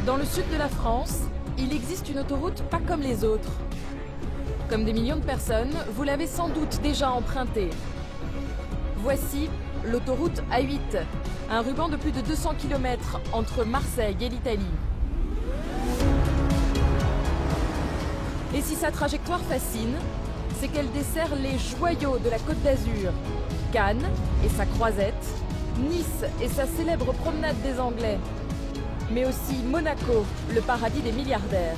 Dans le sud de la France, il existe une autoroute pas comme les autres. Comme des millions de personnes, vous l'avez sans doute déjà empruntée. Voici l'autoroute A8, un ruban de plus de 200 km entre Marseille et l'Italie. Et si sa trajectoire fascine, c'est qu'elle dessert les joyaux de la Côte d'Azur. Cannes et sa croisette, Nice et sa célèbre promenade des Anglais, mais aussi Monaco, le paradis des milliardaires.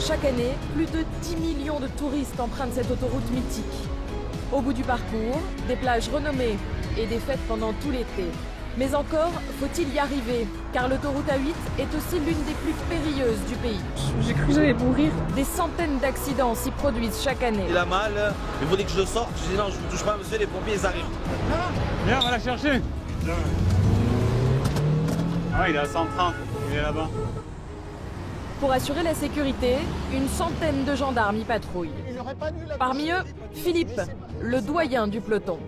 Chaque année, plus de 10 millions de touristes empruntent cette autoroute mythique. Au bout du parcours, des plages renommées et des fêtes pendant tout l'été. Mais encore, faut-il y arriver, car l'autoroute A8 est aussi l'une des plus périlleuses du pays. J'ai cru que j'allais mourir. Des centaines d'accidents s'y produisent chaque année. Il a mal, il faut que je sorte. Je dis non, je ne touche pas, monsieur, les pompiers, ils arrivent. Viens, on va la chercher. Ah, il est à 130, il est là-bas. Pour assurer la sécurité, une centaine de gendarmes y patrouillent. Parmi eux, Philippe, le doyen du peloton.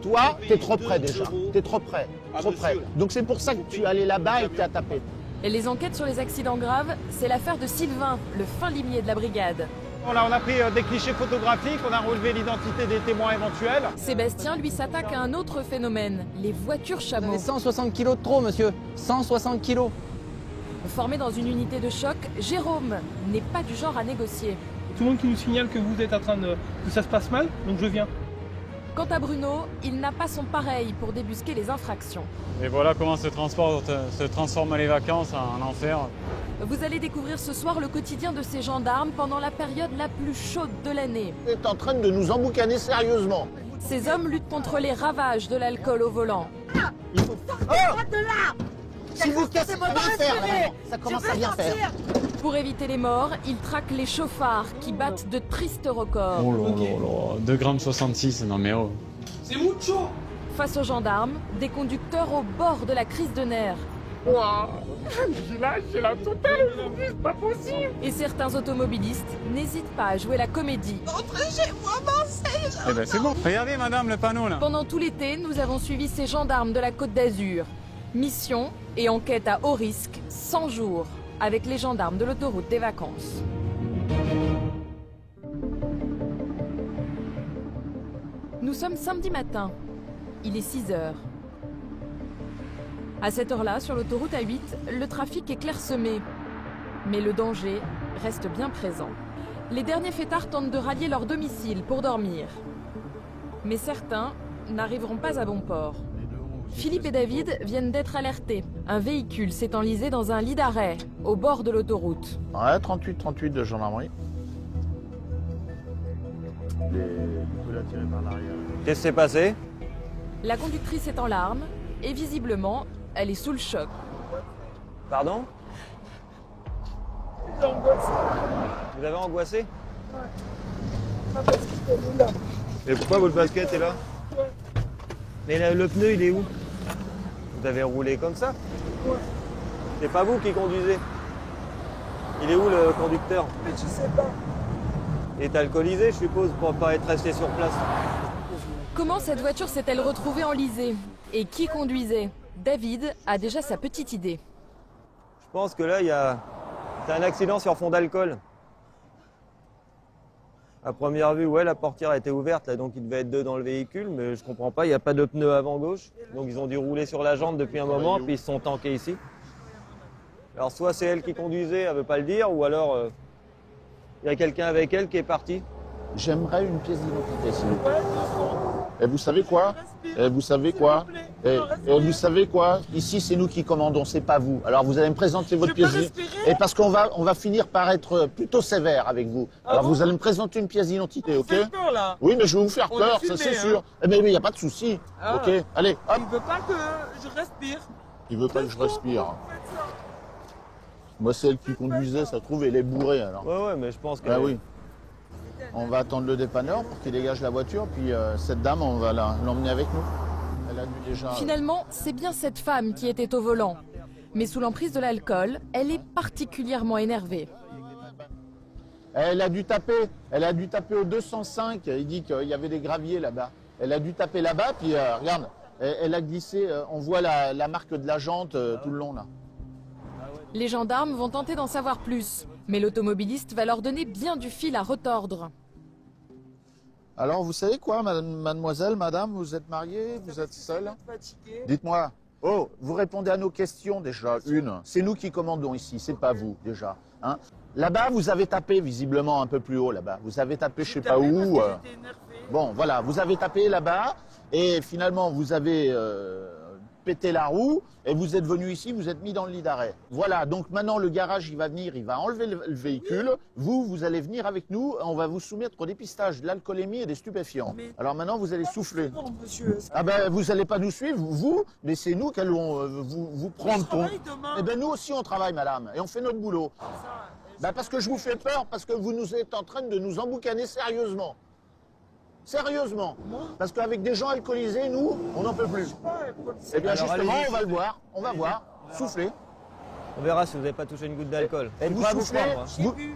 Toi, t'es trop près déjà. T'es trop près. Trop près. Donc c'est pour ça que tu es allé là-bas et que tu as tapé. Et les enquêtes sur les accidents graves, c'est l'affaire de Sylvain, le fin limier de la brigade. On a pris des clichés photographiques, on a relevé l'identité des témoins éventuels. Sébastien, lui, s'attaque à un autre phénomène, les voitures chameaux. Vous avez 160 kilos de trop, monsieur. 160 kilos. Formé dans une unité de choc, Jérôme n'est pas du genre à négocier. Tout le monde qui nous signale que vous êtes en train que ça se passe mal, donc je viens. Quant à Bruno, il n'a pas son pareil pour débusquer les infractions. Et voilà comment se transforment les vacances en enfer. Vous allez découvrir ce soir le quotidien de ces gendarmes pendant la période la plus chaude de l'année. Tu es en train de nous emboucaner sérieusement. Ces hommes luttent contre les ravages de l'alcool au volant. Si vous cassez bien faire, là, ça commence à bien faire. Pour éviter les morts, ils traquent les chauffards qui battent de tristes records. Oh là là, 2,66 g, non mais oh. C'est mucho. Face aux gendarmes, des conducteurs au bord de la crise de nerfs. Waouh. J'ai la totale aujourd'hui, c'est pas possible. Et certains automobilistes n'hésitent pas à jouer la comédie. Entrez chez moi, Marseille. Eh ben c'est bon. Regardez madame le panneau là. Pendant tout l'été, nous avons suivi ces gendarmes de la Côte d'Azur. Mission et enquête à haut risque, 100 jours, avec les gendarmes de l'autoroute des vacances. Nous sommes samedi matin. Il est 6 h. À cette heure-là, sur l'autoroute A8, le trafic est clairsemé. Mais le danger reste bien présent. Les derniers fêtards tentent de rallier leur domicile pour dormir. Mais certains n'arriveront pas à bon port. Philippe et David viennent d'être alertés. Un véhicule s'est enlisé dans un lit d'arrêt, au bord de l'autoroute. Ouais, 38 de gendarmerie. Qu'est-ce qui s'est passé? La conductrice est en larmes et visiblement, elle est sous le choc. Pardon? J'ai angoissé. Vous avez angoissé? Ouais. Ma basket est là. Et pourquoi votre basket est là? Ouais. Mais le pneu, il est où? Vous avez roulé comme ça? Ouais. C'est pas vous qui conduisez? Il est où le conducteur? Mais je sais pas. Il est alcoolisé, je suppose, pour pas être resté sur place. Comment cette voiture s'est-elle retrouvée enlisée? Et qui conduisait? David a déjà sa petite idée. Je pense que là, c'est un accident sur fond d'alcool. À première vue, ouais, la portière a été ouverte, là, donc il devait être deux dans le véhicule, mais je comprends pas, il n'y a pas de pneu avant gauche. Donc ils ont dû rouler sur la jante depuis un moment, puis ils se sont tankés ici. Alors soit c'est elle qui conduisait, elle veut pas le dire, ou alors il y a quelqu'un avec elle qui est parti. J'aimerais une pièce d'identité, s'il vous plaît. Et vous savez quoi? Et vous savez quoi? Et vous savez quoi? Ici, c'est nous qui commandons, c'est pas vous. Alors vous allez me présenter votre pièce d'identité. Et parce qu'on va finir par être plutôt sévère avec vous. Alors vous allez me présenter une pièce d'identité, ok? Peur, là. Oui, mais je vais vous faire peur, ça c'est sûr. Mais il n'y a pas de souci. Ah. Ok, allez, hop. Il veut pas que je respire. Il veut pas que je respire. Moi, c'est elle qui conduisait, ça se trouve, elle est bourrée alors. Ouais, mais je pense que... Ah oui. On va attendre le dépanneur pour qu'il dégage la voiture, puis cette dame, on va l'emmener avec nous. Elle a dû déjà... Finalement, c'est bien cette femme qui était au volant. Mais sous l'emprise de l'alcool, elle est particulièrement énervée. Elle a dû taper au 205, il dit qu'il y avait des graviers là-bas. Elle a dû taper là-bas, puis regarde, elle a glissé, on voit la marque de la jante tout le long là. Les gendarmes vont tenter d'en savoir plus, mais l'automobiliste va leur donner bien du fil à retordre. Alors, vous savez quoi, mademoiselle, madame, vous êtes mariée, vous êtes seule? Dites-moi. Oh, vous répondez à nos questions déjà, une. C'est nous qui commandons ici, c'est pas vous, déjà. Hein? Là-bas, vous avez tapé, visiblement, un peu plus haut, là-bas. Vous avez tapé, je sais pas où. Bon, voilà, vous avez tapé là-bas, et finalement, vous avez pété la roue, et vous êtes venu ici, vous êtes mis dans le lit d'arrêt. Voilà, donc maintenant, le garage, il va venir, il va enlever le véhicule. Vous allez venir avec nous, on va vous soumettre au dépistage de l'alcoolémie et des stupéfiants. Alors maintenant, vous allez souffler. Non, monsieur. Ah ben, vous n'allez pas nous suivre, vous, mais c'est nous qui allons vous prendre ton... Demain. Eh ben, nous aussi, on travaille, madame, et on fait notre boulot. Ben, parce que je vous fais peur, parce que vous nous êtes en train de nous emboucaner sérieusement. Sérieusement. Parce qu'avec des gens alcoolisés, nous, on n'en peut plus. Eh bien, Alors, justement, allez-y. on va le voir, on va voir. Soufflez. On verra si vous n'avez pas touché une goutte d'alcool. Et Je vous crois vous soufflez. croire, moi. J'ai vu.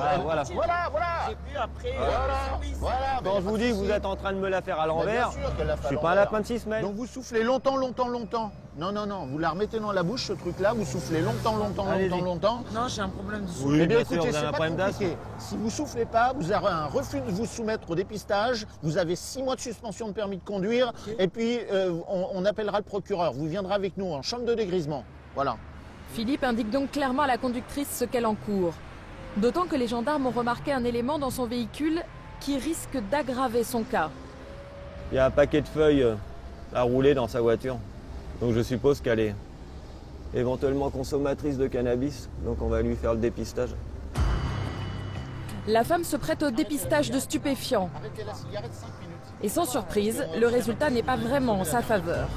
Ah, voilà. J'ai vu après. Voilà. Quand je vous dis que vous êtes en train de me la faire à l'envers, je suis pas un lapin de 6 semaines. Donc vous soufflez longtemps. Non, vous la remettez dans la bouche, ce truc-là, vous soufflez longtemps. Allez-y. Non, j'ai un problème de souffle. Oui, Eh bien, bien sûr, écoutez, vous avez c'est un pas problème d'asthme. compliqué. Si vous soufflez pas, vous aurez un refus de vous soumettre au dépistage. Vous avez 6 mois de suspension de permis de conduire. Et puis, on appellera le procureur. Vous viendrez avec nous en chambre de dégrisement. Voilà. Philippe indique donc clairement à la conductrice ce qu'elle encourt. D'autant que les gendarmes ont remarqué un élément dans son véhicule qui risque d'aggraver son cas. Il y a un paquet de feuilles à rouler dans sa voiture. Donc je suppose qu'elle est éventuellement consommatrice de cannabis. Donc on va lui faire le dépistage. La femme se prête au dépistage de stupéfiants. Arrêtez la cigarette 5 minutes. Et sans surprise, le résultat n'est pas vraiment en sa faveur.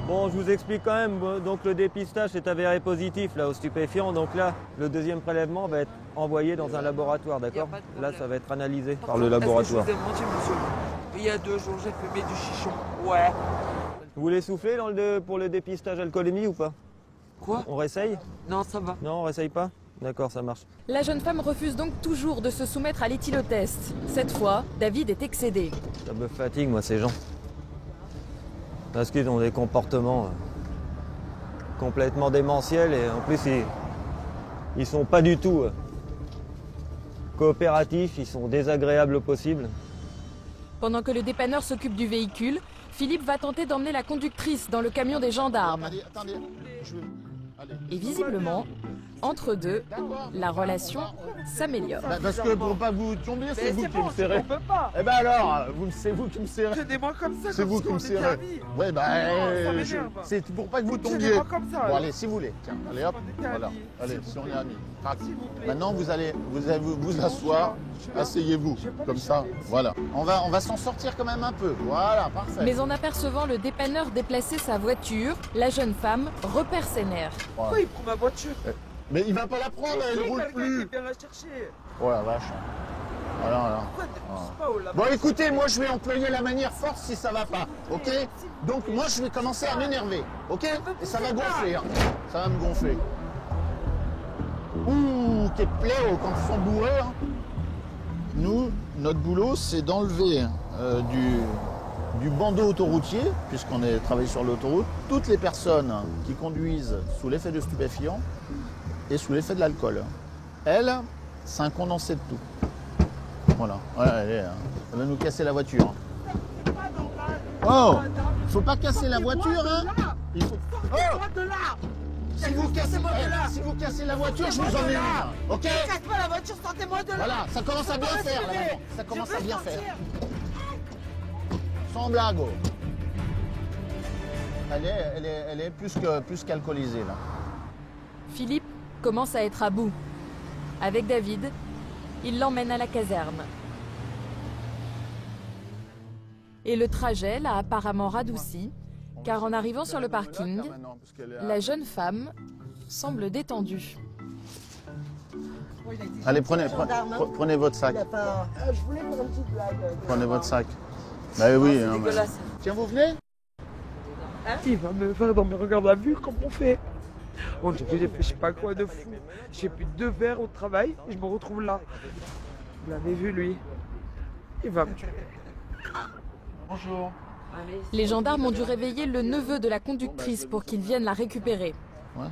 Bon, je vous explique quand même. Donc le dépistage est avéré positif là, au stupéfiant. Donc là, le deuxième prélèvement va être envoyé dans un laboratoire, d'accord? Là, ça va être analysé par le laboratoire. Est-ce que je vous ai menti, monsieur? Il y a 2 jours, j'ai fumé du chichon. Ouais. Vous voulez souffler pour le dépistage alcoolémie ou pas? Quoi? On réessaye? Non, ça va. Non, on réessaye pas? D'accord, ça marche. La jeune femme refuse donc toujours de se soumettre à l'éthylotest. Cette fois, David est excédé. Ça me fatigue, moi, ces gens. Parce qu'ils ont des comportements complètement démentiels et en plus, ils sont pas du tout coopératifs, ils sont désagréables au possible. Pendant que le dépanneur s'occupe du véhicule, Philippe va tenter d'emmener la conductrice dans le camion des gendarmes. Attendez. Allez. Et visiblement, entre deux, la relation s'améliore. Bah, parce que pour pas vous tomber, c'est vous qui me serrez. On peut pas. Eh ben alors, c'est vous qui me serrez. Tenez-moi comme ça. C'est comme vous si qui on me était serrez. amis. Ouais, bah, ça m'énerve. c'est pour pas que vous tombiez. Tenez-moi comme ça. Bon, allez, si vous voulez. Tiens, allez hop. On était Voilà. amis. Allez, S'il si vous on est plaît. amis. Crac. S'il vous plaît. Maintenant, vous allez vous asseoir. Asseyez-vous. Comme ça. Voilà. On va s'en sortir quand même un peu. Voilà, parfait. Mais en apercevant le dépanneur déplacer sa voiture, la jeune femme repère ses nerfs. Pourquoi il prend ma voiture? Mais il va pas la prendre, elle C'est roule quelqu'un plus. qui vient la chercher. Oh la vache. Voilà. Pourquoi tu ne pousses pas au Bon, écoutez, moi je vais employer la manière forte si ça va pas, ok? Donc moi je vais commencer à m'énerver, ok? Et ça va gonfler, hein. Ça va me gonfler. Ouh, quel pléo quand ils sont bourrés, hein. Nous, notre boulot, c'est d'enlever du bandeau autoroutier, puisqu'on est travaillé sur l'autoroute, toutes les personnes qui conduisent sous l'effet de stupéfiants et sous l'effet de l'alcool. Elle, c'est un condensé de tout. Voilà, ouais, elle va nous casser la voiture. Oh, faut pas casser la voiture, hein. Il faut... Oh, de là. si vous cassez la voiture, je vous emmène une, ok? Casse pas la voiture, sortez-moi de là. Voilà, ça commence à bien faire, là, maintenant. Ça commence à bien faire. Sans blague. Oh. Elle est plus qu'alcoolisée, là. Philippe commence à être à bout. Avec David, il l'emmène à la caserne. Et le trajet l'a apparemment radouci, car en arrivant sur le parking, la jeune femme semble détendue. Allez, prenez votre sac. Je voulais faire une petite blague. Prenez votre sac. Bah oui. C'est non, mais- dégueulasse. Tiens, vous venez? Il va me faire dans mes regards à vue comme on fait. On dirait que j'ai fait je sais pas quoi de fou. J'ai plus 2 verres au travail et je me retrouve là. Vous l'avez vu lui. Il va me tuer. Bonjour. Les gendarmes ont dû réveiller le neveu de la conductrice pour qu'il vienne la récupérer. Ouais.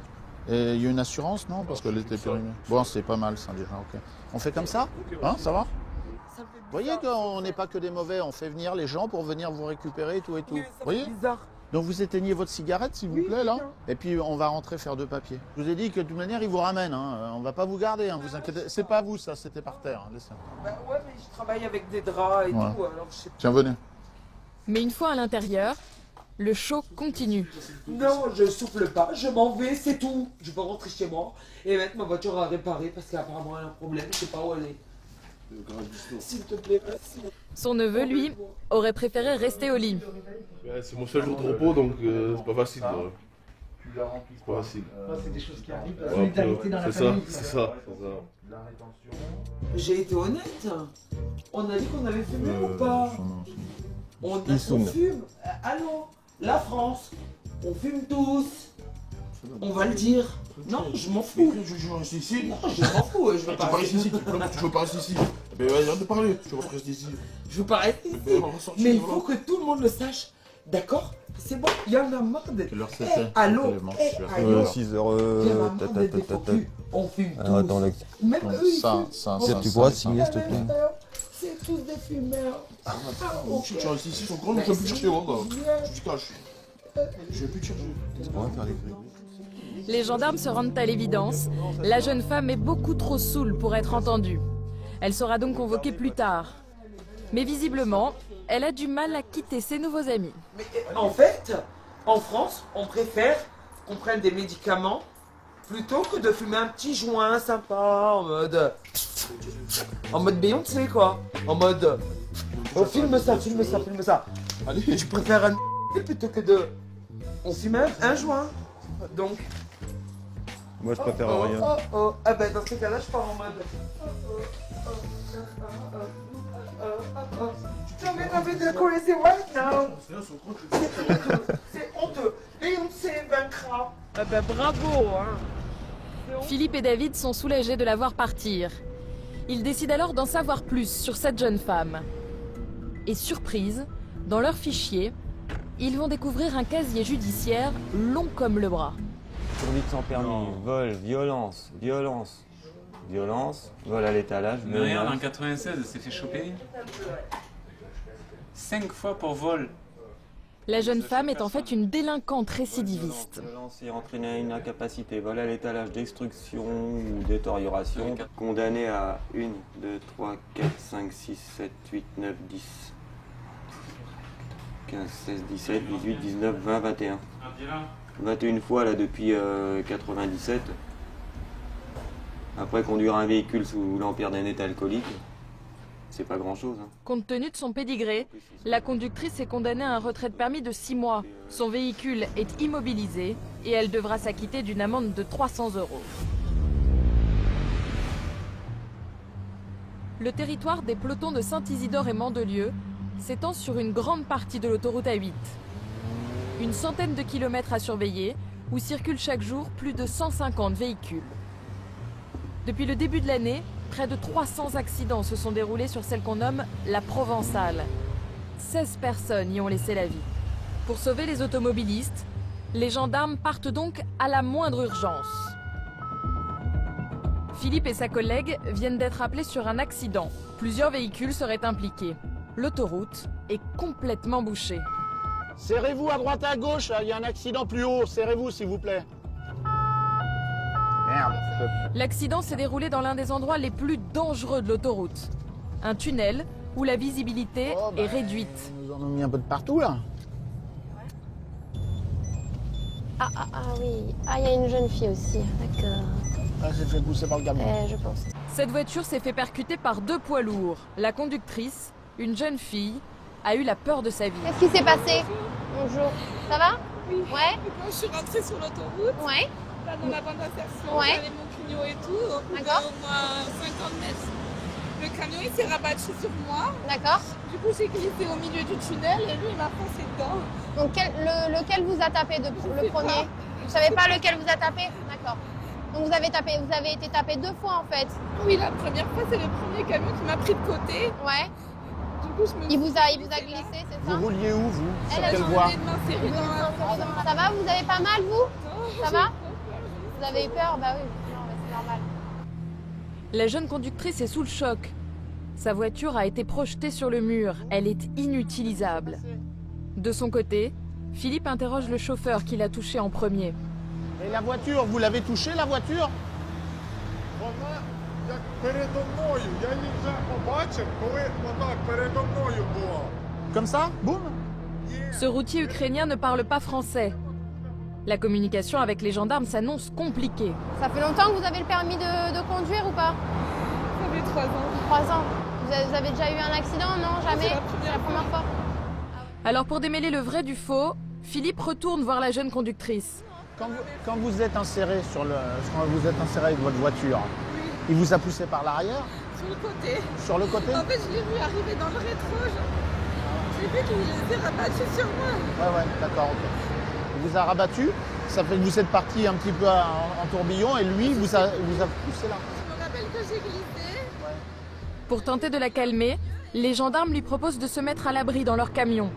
Et il y a une assurance, non? Parce qu'elle était périmée. Bon, c'est pas mal, ça, déjà, ok. On fait comme ça? Hein, ça va? Vous voyez qu'on n'est pas que des mauvais, on fait venir les gens pour venir vous récupérer et tout et tout. Vous voyez? Bizarre. Donc vous éteignez votre cigarette, s'il vous plaît, là. Et puis on va rentrer faire 2 papiers. Je vous ai dit que de toute manière, ils vous ramènent. Hein. On va pas vous garder, hein, vous inquiétez. C'est pas vous, ça, c'était par terre. Laissez. Bah ouais, mais je travaille avec des draps et Ouais. tout, alors je sais pas. Tiens, venez. Mais une fois à l'intérieur, le show continue. Non, je souffle pas, je m'en vais, c'est tout. Je peux rentrer chez moi et mettre ma voiture à réparer parce qu'apparemment elle a un problème, je sais pas où elle est. S'il te plaît, merci. Son neveu, lui, aurait préféré rester au lit. Ouais, c'est mon seul jour de repos, donc c'est pas facile. C'est pas facile. C'est des choses qui arrivent, la Ouais, solidarité dans la c'est famille. ça, c'est ça. J'ai été honnête. On a dit qu'on avait fumé ou pas? On fume. Allô, la France, on fume tous. On va le dire. Non, je m'en fous. Je reste ici. Non, je m'en fous. Je veux Tu pas veux rester ici, tu veux pas rester ici. Mais vas-y, arrête de parler, tu veux pas rester ici. Je veux pas rester ici. Mais on va sortir, Mais il voilà. faut que tout le monde le sache. D'accord? C'est bon, il y en a marre d'être. Quelle heure c'était? Allô? Allô? 6 Il y en a heures. marre d'être des faux culs. On fume tous. Alors attends, Lex. Même eux, ils fument. Tu pourras signer, s'il te plaît? C'est tous des fumeurs. Tu restes ici, son grand, je vais plus te chercher, je te cache. Je vais plus te chercher. On va faire les trucs. Les gendarmes se rendent à l'évidence. La jeune femme est beaucoup trop saoule pour être entendue. Elle sera donc convoquée plus tard. Mais visiblement, elle a du mal à quitter ses nouveaux amis. Mais en fait, en France, on préfère qu'on prenne des médicaments plutôt que de fumer un petit joint sympa en mode Beyoncé quoi. En mode oh, filme ça. Allez, Je préfère un plutôt que de on fume un joint. Donc Moi, je préfère rien. Ah ben dans ce cas-là, je pars en mode non mais the crazy right now. C'est honteux. Beyoncé vaincra. Ah ben bravo hein. Philippe et David sont soulagés de la voir partir. Ils décident alors d'en savoir plus sur cette jeune femme. Et surprise, dans leur fichier, ils vont découvrir un casier judiciaire long comme le bras. Conduite sans permis, vol, violence, vol à l'étalage. Mais regarde, en 96, elle s'est fait choper 5 fois pour vol. La jeune femme est en fait une délinquante récidiviste. Violence et entraîner à une incapacité, vol à l'étalage, destruction ou détérioration. Condamné à 1, 2, 3, 4, 5, 6, 7, 8, 9, 10, 15, 16, 17, 18, 19, 20, 21. 21 fois là depuis 97. Après conduire un véhicule sous l'empire d'un état alcoolique, c'est pas grand chose. Hein. Compte tenu de son pédigré, la conductrice est condamnée à un retrait de permis de 6 mois. Son véhicule est immobilisé et elle devra s'acquitter d'une amende de 300 €. Le territoire des pelotons de Saint-Isidore et Mandelieu s'étend sur une grande partie de l'autoroute A8. Une centaine de kilomètres à surveiller, où circulent chaque jour plus de 150 véhicules. Depuis le début de l'année, près de 300 accidents se sont déroulés sur celle qu'on nomme la Provençale. 16 personnes y ont laissé la vie. Pour sauver les automobilistes, les gendarmes partent donc à la moindre urgence. Philippe et sa collègue viennent d'être appelés sur un accident. Plusieurs véhicules seraient impliqués. L'autoroute est complètement bouchée. Serrez-vous à droite à gauche, il y a un accident plus haut. Serrez-vous, s'il vous plaît. Merde. L'accident s'est déroulé dans l'un des endroits les plus dangereux de l'autoroute. Un tunnel où la visibilité est réduite. Ils nous en ont mis un peu de partout, là. Ah oui, il y a une jeune fille aussi, d'accord. Elle s'est fait pousser par le gamin. Je pense. Cette voiture s'est fait percuter par 2 poids lourds. La conductrice, une jeune fille, a eu la peur de sa vie. Qu'est-ce qui s'est passé? Bonjour. Ça va? Oui. Ouais. Quand je suis rentrée sur l'autoroute, Ouais. là dans la bande d'insertion, Ouais. j'avais mon clignot et tout, donc D'accord. au moins 50 mètres. Le camion il s'est rabattu sur moi. D'accord. Du coup j'ai glissé au milieu du tunnel et lui il m'a foncé dedans. Donc lequel vous a tapé le premier? Vous savez pas lequel vous a tapé? D'accord. Donc vous avez été tapé 2 fois en fait. Oui, la première fois c'est le premier camion qui m'a pris de côté. Ouais. Du coup je me Il vous a glissé, c'est ça? Vous rouliez où, vous? Sur Elle quelle j'ai voie? envie de m'insérer dans la... Ça va? Vous avez pas mal vous? Ça va? Vous Vous avez eu peur? Bah oui, non, mais c'est normal. La jeune conductrice est sous le choc. Sa voiture a été projetée sur le mur. Elle est inutilisable. De son côté, Philippe interroge le chauffeur qui l'a touché en premier. Et la voiture, vous l'avez touchée, la voiture? Comme ça? Boum? Ce routier ukrainien ne parle pas français. La communication avec les gendarmes s'annonce compliquée. Ça fait longtemps que vous avez le permis de conduire ou pas? Ça fait 3 ans. 3 ans. Vous avez déjà eu un accident? Non, jamais? C'est la première fois. Alors pour démêler le vrai du faux, Philippe retourne voir la jeune conductrice. Quand vous êtes inséré avec votre voiture, il vous a poussé par l'arrière? Sur le côté. Sur le côté? En fait, je l'ai vu arriver dans le rétro. J'ai vu qu'il s'est rabattu sur moi. Ouais, d'accord, ok. Il vous a rabattu, ça fait que vous êtes parti un petit peu en tourbillon et lui vous a poussé là. Je me rappelle que j'ai glissé. Ouais. Pour tenter de la calmer, les gendarmes lui proposent de se mettre à l'abri dans leur camion.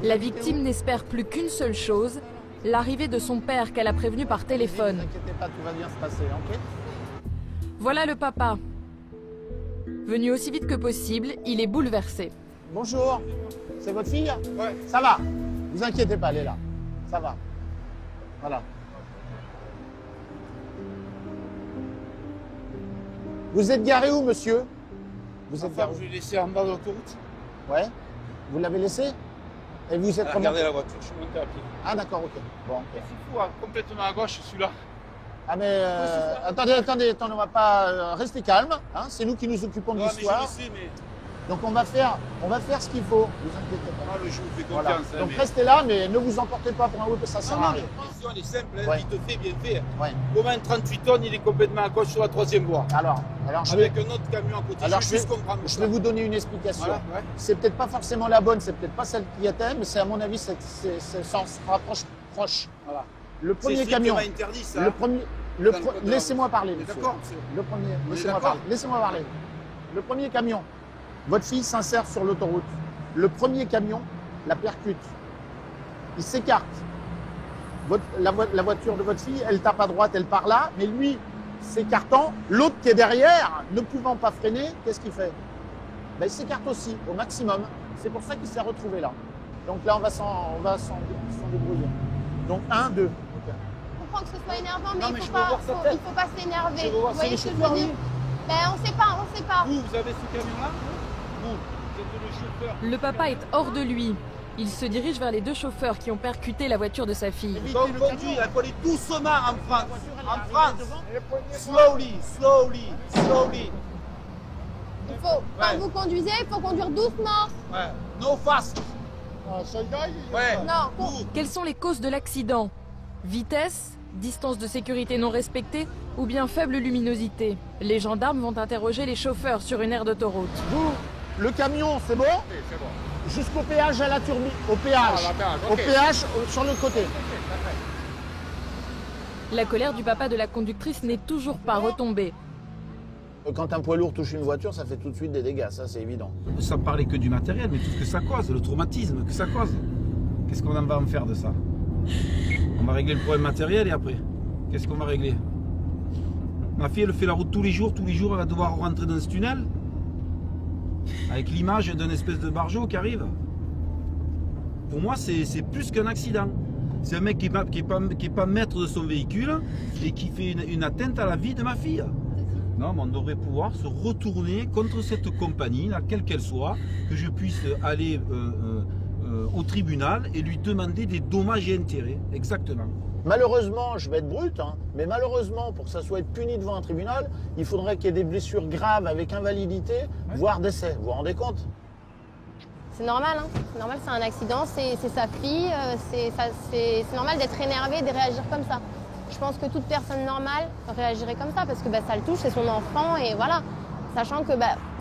La victime n'espère plus qu'une seule chose, l'arrivée de son père qu'elle a prévenu par téléphone. Ne vous inquiétez pas, tout va bien se passer, ok? Voilà le papa. Venu aussi vite que possible, il est bouleversé. Bonjour, c'est votre fille? Ouais. Ça va, vous inquiétez pas, elle est là. Ça va. Voilà. Vous êtes garé où, monsieur? Vous êtes garé où? Je l'ai laissé en bas de l'autoroute. Ouais. Vous l'avez laissé? Et vous êtes Regardez la voiture, je suis monté à pied. Ah d'accord, ok. Bon. Ok. C'est fou, hein, complètement à gauche, celui-là. Ah mais attendez, on va pas rester calme. Hein, c'est nous qui nous occupons de l'histoire. Je le sais, mais... Donc on va faire ce qu'il faut. Vous inquiétez pas. Ah, mais je vous fais Voilà. confiance. Donc mais... restez là, mais ne vous emportez pas pour un whip, ça sert à rien. La question elle est simple, hein, Ouais. vite fait, bien fait. Ouais. Comment un 38 tonnes, il est complètement à gauche sur la 3e voie? Alors Avec un autre camion à côté, je vais vous donner une explication. Voilà, ouais. C'est peut-être pas forcément la bonne, c'est peut-être pas celle qui était, mais c'est à mon avis, ça se rapproche proche. Voilà. Le premier C'est camion. strictement interdit, ça. Le premier. Laissez-moi parler, monsieur. D'accord. Le premier. On est Laissez-moi d'accord. parler. Laissez-moi parler. Le premier camion. Votre fille s'insère sur l'autoroute. Le premier camion la percute. Il s'écarte. La voiture de votre fille, elle tape à droite, elle part là, mais lui, s'écartant, l'autre qui est derrière, ne pouvant pas freiner, qu'est-ce qu'il fait? Ben, il s'écarte aussi, au maximum. C'est pour ça qu'il s'est retrouvé là. Donc là, on va s'en débrouiller. Donc 1, 2. Je comprends que ce soit énervant, mais Non, il mais ne je faut, veux voir sa tête. faut pas s'énerver. Je veux voir Vous voyez si ce que les je veux dire? chauffeurs, Ben, on sait pas. Vous avez ce camion-là? Vous êtes le chauffeur. Le papa est hors de lui. Il se dirige vers les deux chauffeurs qui ont percuté la voiture de sa fille. Quand on conduit, il faut aller doucement en France. En France. Slowly. Il faut, quand vous conduisez, il faut conduire doucement. Ouais. No fast. Ouais. Non, Quelles sont les causes de l'accident? Vitesse, distance de sécurité non respectée ou bien faible luminosité? Les gendarmes vont interroger les chauffeurs sur une aire d'autoroute. Vous, le camion, c'est bon? C'est bon. Jusqu'au péage à la turbine. Au péage. Ah, la péage, ok. Au péage, sur le côté. La colère du papa de la conductrice n'est toujours pas retombée. Quand un poids lourd touche une voiture, ça fait tout de suite des dégâts, ça c'est évident. Sans parler que du matériel, mais tout ce que ça cause, le traumatisme que ça cause. Qu'est-ce qu'on va en faire de ça? On va régler le problème matériel et après, qu'est-ce qu'on va régler? Ma fille, elle fait la route tous les jours, elle va devoir rentrer dans ce tunnel avec l'image d'un espèce de barjot qui arrive. Pour moi, c'est plus qu'un accident. C'est un mec qui est pas maître de son véhicule et qui fait une atteinte à la vie de ma fille. Non, mais on devrait pouvoir se retourner contre cette compagnie, là, quelle qu'elle soit, que je puisse aller au tribunal et lui demander des dommages et intérêts. Exactement. Malheureusement, je vais être brut, hein, mais malheureusement, pour que ça soit être puni devant un tribunal, il faudrait qu'il y ait des blessures graves avec invalidité, voire décès. Vous vous rendez compte? c'est normal. C'est normal, c'est un accident, c'est sa fille. C'est normal d'être énervé, de réagir comme ça. Je pense que toute personne normale réagirait comme ça parce que ça le touche, c'est son enfant et voilà. Sachant que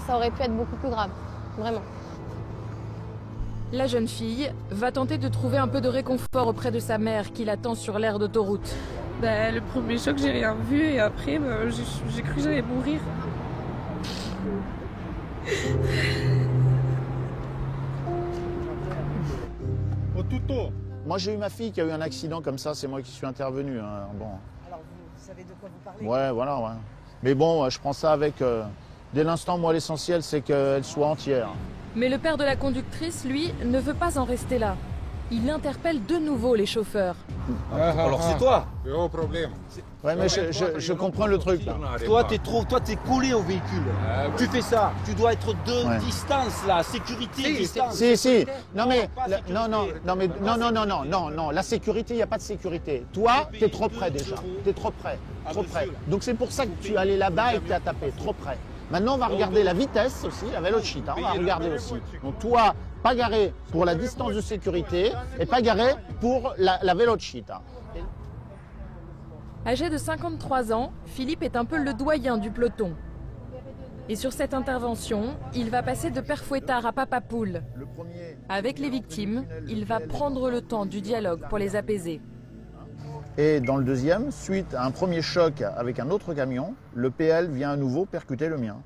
ça aurait pu être beaucoup plus grave, vraiment. La jeune fille va tenter de trouver un peu de réconfort auprès de sa mère qui l'attend sur l'aire d'autoroute. Le premier choc, j'ai rien vu et après, j'ai cru que j'allais mourir. Moi, j'ai eu ma fille qui a eu un accident comme ça, c'est moi qui suis intervenu. Hein. Bon. Alors vous, savez de quoi vous parlez. Ouais, voilà, ouais. Mais bon, je prends ça avec... dès l'instant, moi, l'essentiel, c'est qu'elle soit entière. Mais le père de la conductrice, lui, ne veut pas en rester là. Il interpelle de nouveau les chauffeurs. Alors c'est toi. Ouais, mais je comprends le truc, là. Toi, t'es collé au véhicule. Tu fais ça. Tu dois être de distance, là. Sécurité, distance. Si. Non, mais... Non. La sécurité, il n'y a pas de sécurité. Toi, t'es trop près, déjà. T'es trop près. Trop près. Donc, c'est pour ça que tu es allé là-bas et que tu as tapé. Trop près. Maintenant, on va regarder la vitesse aussi, la velocité. On va regarder aussi. Donc, toi, pas garé pour la distance de sécurité et pas garé pour la velocita. Âgé de 53 ans, Philippe est un peu le doyen du peloton. Et sur cette intervention, il va passer de père fouettard à papa poule. Avec les victimes, il va prendre le temps du dialogue pour les apaiser. Et dans le deuxième, suite à un premier choc avec un autre camion, le PL vient à nouveau percuter le mien.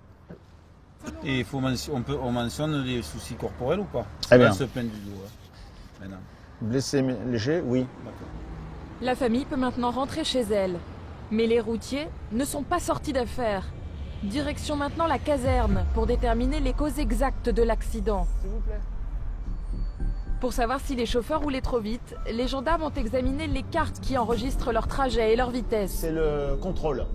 Et on mentionne les soucis corporels ou pas? Eh bien. Se plaindre du dos. Maintenant. Blessé léger, oui. La famille peut maintenant rentrer chez elle. Mais les routiers ne sont pas sortis d'affaire. Direction maintenant la caserne pour déterminer les causes exactes de l'accident. S'il vous plaît. Pour savoir si les chauffeurs roulaient trop vite, les gendarmes ont examiné les cartes qui enregistrent leur trajet et leur vitesse. C'est le contrôle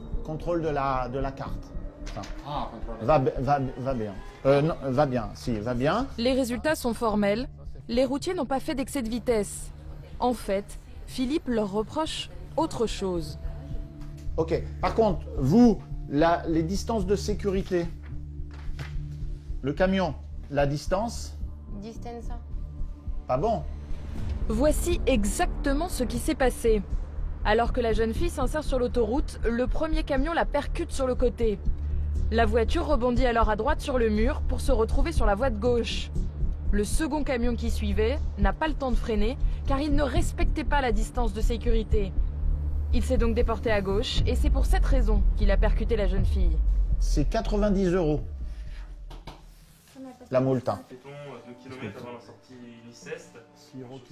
de la carte. Enfin, va bien. Non, va bien. Les résultats sont formels. Les routiers n'ont pas fait d'excès de vitesse. En fait, Philippe leur reproche autre chose. Ok. Par contre, vous, les distances de sécurité, le camion, la distance. Distance. Pas bon. Voici exactement ce qui s'est passé. Alors que la jeune fille s'insère sur l'autoroute, le premier camion la percute sur le côté. La voiture rebondit alors à droite sur le mur pour se retrouver sur la voie de gauche. Le second camion qui suivait n'a pas le temps de freiner car il ne respectait pas la distance de sécurité. Il s'est donc déporté à gauche et c'est pour cette raison qu'il a percuté la jeune fille. C'est 90 €. La multa.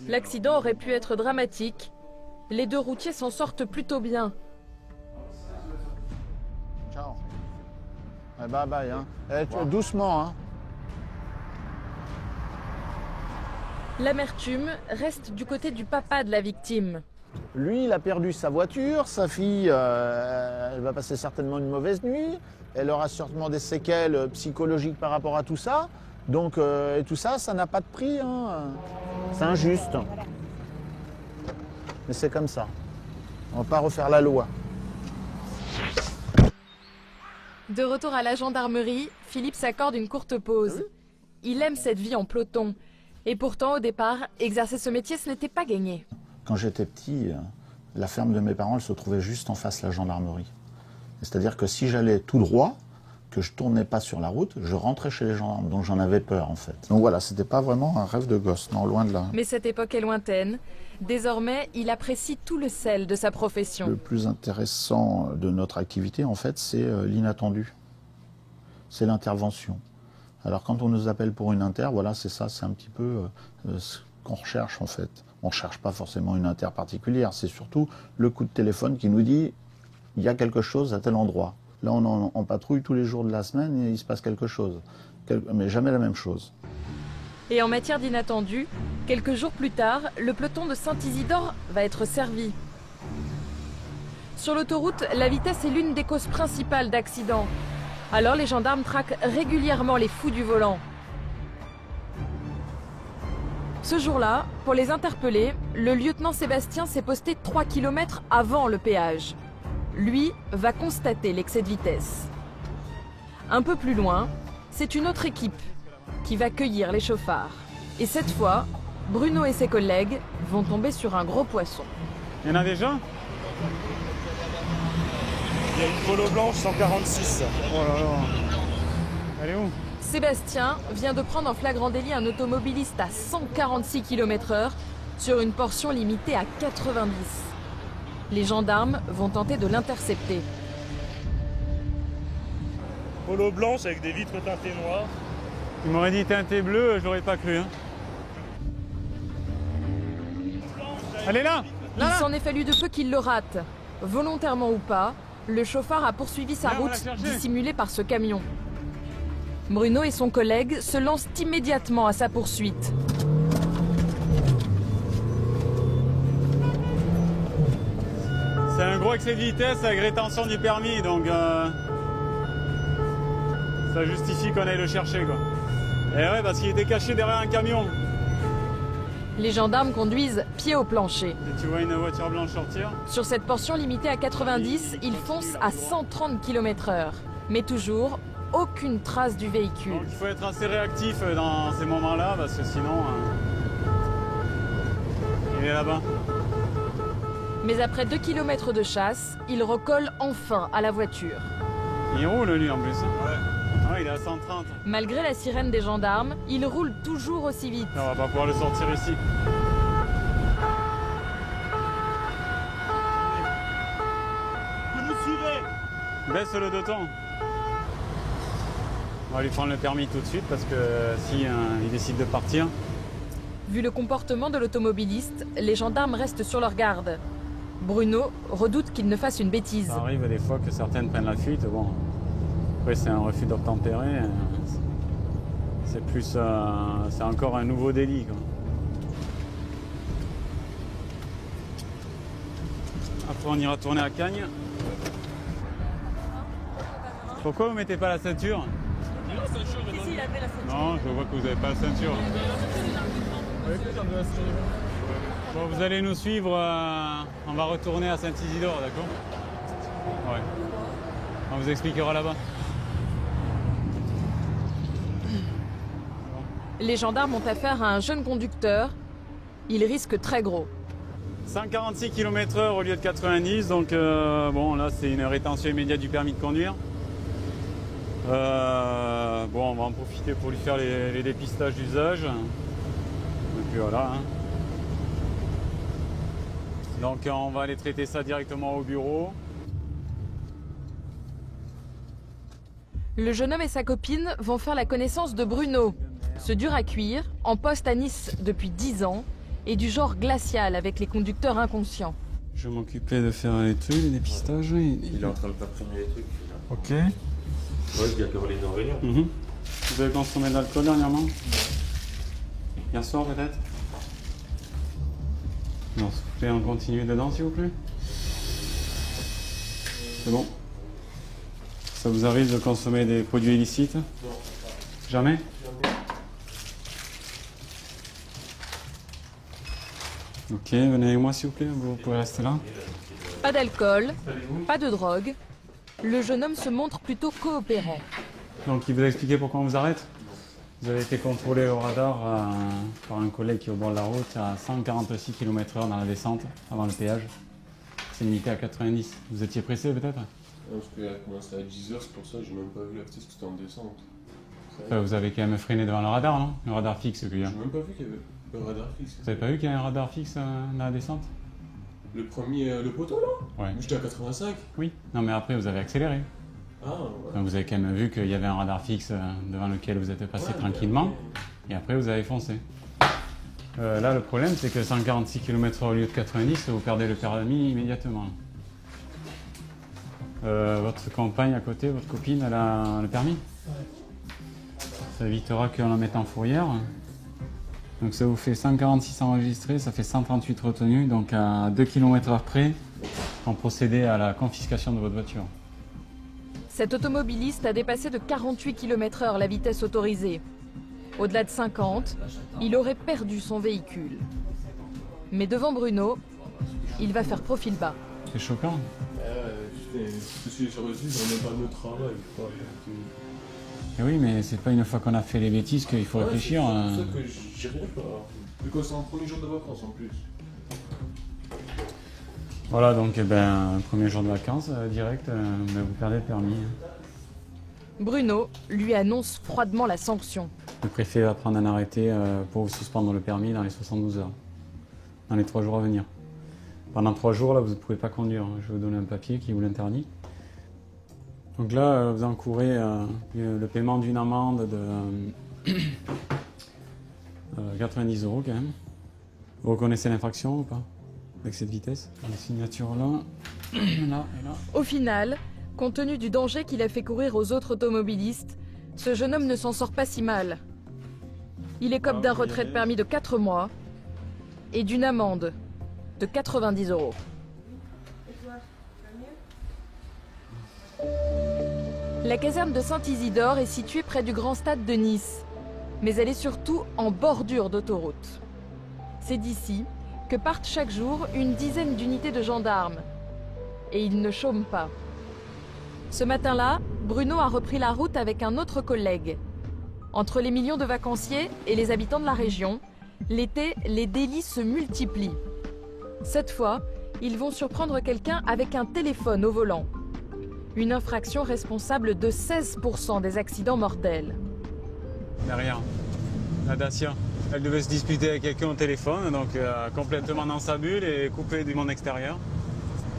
L'accident aurait pu être dramatique. Les deux routiers s'en sortent plutôt bien. Ciao. Bye bye. Hein. Doucement. Hein. L'amertume reste du côté du papa de la victime. Lui, il a perdu sa voiture, sa fille, elle va passer certainement une mauvaise nuit, elle aura sûrement des séquelles psychologiques par rapport à tout ça. Donc, et tout ça, ça n'a pas de prix. Hein. C'est injuste. Mais c'est comme ça. On va pas refaire la loi. De retour à la gendarmerie, Philippe s'accorde une courte pause. Il aime cette vie en peloton. Et pourtant, au départ, exercer ce métier, ce n'était pas gagné. Quand j'étais petit, la ferme de mes parents, elle se trouvait juste en face de la gendarmerie. C'est-à-dire que si j'allais tout droit, que je tournais pas sur la route, je rentrais chez les gendarmes. Donc j'en avais peur, en fait. Donc voilà, c'était pas vraiment un rêve de gosse, non, loin de là. Mais cette époque est lointaine. Désormais, il apprécie tout le sel de sa profession. Le plus intéressant de notre activité, en fait, c'est l'inattendu. C'est l'intervention. Alors quand on nous appelle pour une inter, voilà, c'est ça, c'est un petit peu ce qu'on recherche, en fait. On ne cherche pas forcément une inter particulière, c'est surtout le coup de téléphone qui nous dit il y a quelque chose à tel endroit. Là, on patrouille tous les jours de la semaine et il se passe quelque chose, mais jamais la même chose. Et en matière d'inattendu, quelques jours plus tard, le peloton de Saint-Isidore va être servi. Sur l'autoroute, la vitesse est l'une des causes principales d'accidents. Alors les gendarmes traquent régulièrement les fous du volant. Ce jour-là, pour les interpeller, le lieutenant Sébastien s'est posté 3 km avant le péage. Lui va constater l'excès de vitesse. Un peu plus loin, c'est une autre équipe qui va cueillir les chauffards. Et cette fois, Bruno et ses collègues vont tomber sur un gros poisson. Il y en a déjà? Il y a une polo blanche 146. Oh là là. Elle est où? Sébastien vient de prendre en flagrant délit un automobiliste à 146 km/h sur une portion limitée à 90. Les gendarmes vont tenter de l'intercepter. Polo blanche avec des vitres teintées noires. Il m'aurait dit teinté bleu, je l'aurais pas cru. Hein. Elle est là! Il s'en est fallu de peu qu'il le rate. Volontairement ou pas, le chauffard a poursuivi sa route dissimulée par ce camion. Bruno et son collègue se lancent immédiatement à sa poursuite. C'est un gros excès de vitesse avec rétention du permis, donc ça justifie qu'on aille le chercher, quoi. Et ouais, parce qu'il était caché derrière un camion. Les gendarmes conduisent pied au plancher. Et tu vois une voiture blanche sortir. Sur cette portion limitée à 90, ils foncent à 130 km/h. Mais toujours, aucune trace du véhicule. Donc il faut être assez réactif dans ces moments-là, parce que sinon, il est là-bas. Mais après 2 km de chasse, il recolle enfin à la voiture. Il roule lui en plus. Ouais. Ah, il est à 130. Malgré la sirène des gendarmes, il roule toujours aussi vite. On va pas pouvoir le sortir ici. Vous nous suivez? Baisse le 2 tons. On va lui prendre le permis tout de suite parce que si il décide de partir. Vu le comportement de l'automobiliste, les gendarmes restent sur leur garde. Bruno redoute qu'il ne fasse une bêtise. Ça arrive des fois que certaines prennent la fuite. Bon, après c'est un refus d'obtempérer. C'est plus, c'est encore un nouveau délit, quoi. Après on ira tourner à Cagnes. Pourquoi vous mettez pas la ceinture? Non, je vois que vous n'avez pas la ceinture. Bon, vous allez nous suivre, on va retourner à Saint-Isidore, d'accord? Ouais. On vous expliquera là-bas. Les gendarmes ont affaire à un jeune conducteur. Il risque très gros. 146 km/h au lieu de 90, donc bon, là c'est une rétention immédiate du permis de conduire. Bon, on va en profiter pour lui faire les dépistages d'usage. Et puis voilà. Hein. Donc on va aller traiter ça directement au bureau. Le jeune homme et sa copine vont faire la connaissance de Bruno, ce dur à cuire, en poste à Nice depuis 10 ans, et du genre glacial avec les conducteurs inconscients. Je vais m'occuper de faire les trucs, les dépistages. Il est en train de t'imprimer les trucs. Ok. Ouais, il y a Caroline en réunion. Vous avez consommé de l'alcool dernièrement? Hier soir peut-être? Non, s'il vous plaît, on continue dedans s'il vous plaît. C'est bon? Ça vous arrive de consommer des produits illicites? Non. Jamais? Ok, venez avec moi s'il vous plaît, vous pouvez rester là. Pas d'alcool, pas de drogue. Le jeune homme se montre plutôt coopérant. Donc il vous a expliqué pourquoi on vous arrête? Vous avez été contrôlé au radar par un collègue qui est au bord de la route à 146 km/h dans la descente avant le péage. C'est limité à 90. Vous étiez pressé peut-être? Parce qu'elle a commencé à 10h, c'est pour ça que j'ai même pas vu la petite que c'était en descente. Vous avez quand même freiné devant le radar, non? Le radar fixe qu'il y a. J'ai même pas vu qu'il y avait le radar fixe. Vous avez pas vu qu'il y a un radar fixe dans la descente? Le premier, le poteau là? Ouais. J'étais à 85. Oui. Non mais après vous avez accéléré. Ah ouais. Donc vous avez quand même vu qu'il y avait un radar fixe devant lequel vous êtes passé tranquillement. Et après vous avez foncé. Là le problème c'est que 146 km/h au lieu de 90, vous perdez le permis immédiatement. Votre compagne à côté, votre copine, elle a le permis? Ça évitera qu'on la mette en fourrière. Donc ça vous fait 146 enregistrés, ça fait 138 retenus. Donc à 2 km/h près, on procédait à la confiscation de votre voiture. Cet automobiliste a dépassé de 48 km/h la vitesse autorisée. Au-delà de 50, il aurait perdu son véhicule. Mais devant Bruno, il va faire profil bas. C'est choquant. Je suis sur le site, on n'est pas de travail. Et oui, mais c'est pas une fois qu'on a fait les bêtises qu'il faut réfléchir. C'est pour ça que j'y reviens pas. Vu que c'est un premier jour de vacances en plus. Voilà, donc premier jour de vacances, direct, vous perdez le permis. Bruno lui annonce froidement la sanction. Le préfet va prendre un arrêté pour vous suspendre le permis dans les 72 heures, dans les 3 jours à venir. Pendant 3 jours, là, vous ne pouvez pas conduire. Je vais vous donner un papier qui vous l'interdit. Donc là, vous encourez le paiement d'une amende de 90 € quand même. Vous reconnaissez l'infraction ou pas? Avec cette vitesse? La signature là. Là et là. Au final, compte tenu du danger qu'il a fait courir aux autres automobilistes, ce jeune homme ne s'en sort pas si mal. Il écope d'un retrait de permis de 4 mois et d'une amende de 90 €. La caserne de Saint-Isidore est située près du grand stade de Nice, mais elle est surtout en bordure d'autoroute. C'est d'ici que partent chaque jour une dizaine d'unités de gendarmes. Et ils ne chôment pas. Ce matin-là, Bruno a repris la route avec un autre collègue. Entre les millions de vacanciers et les habitants de la région, l'été, les délits se multiplient. Cette fois, ils vont surprendre quelqu'un avec un téléphone au volant. Une infraction responsable de 16% des accidents mortels. Derrière, la Dacia. Elle devait se disputer avec quelqu'un au téléphone, donc complètement dans sa bulle et coupée du monde extérieur.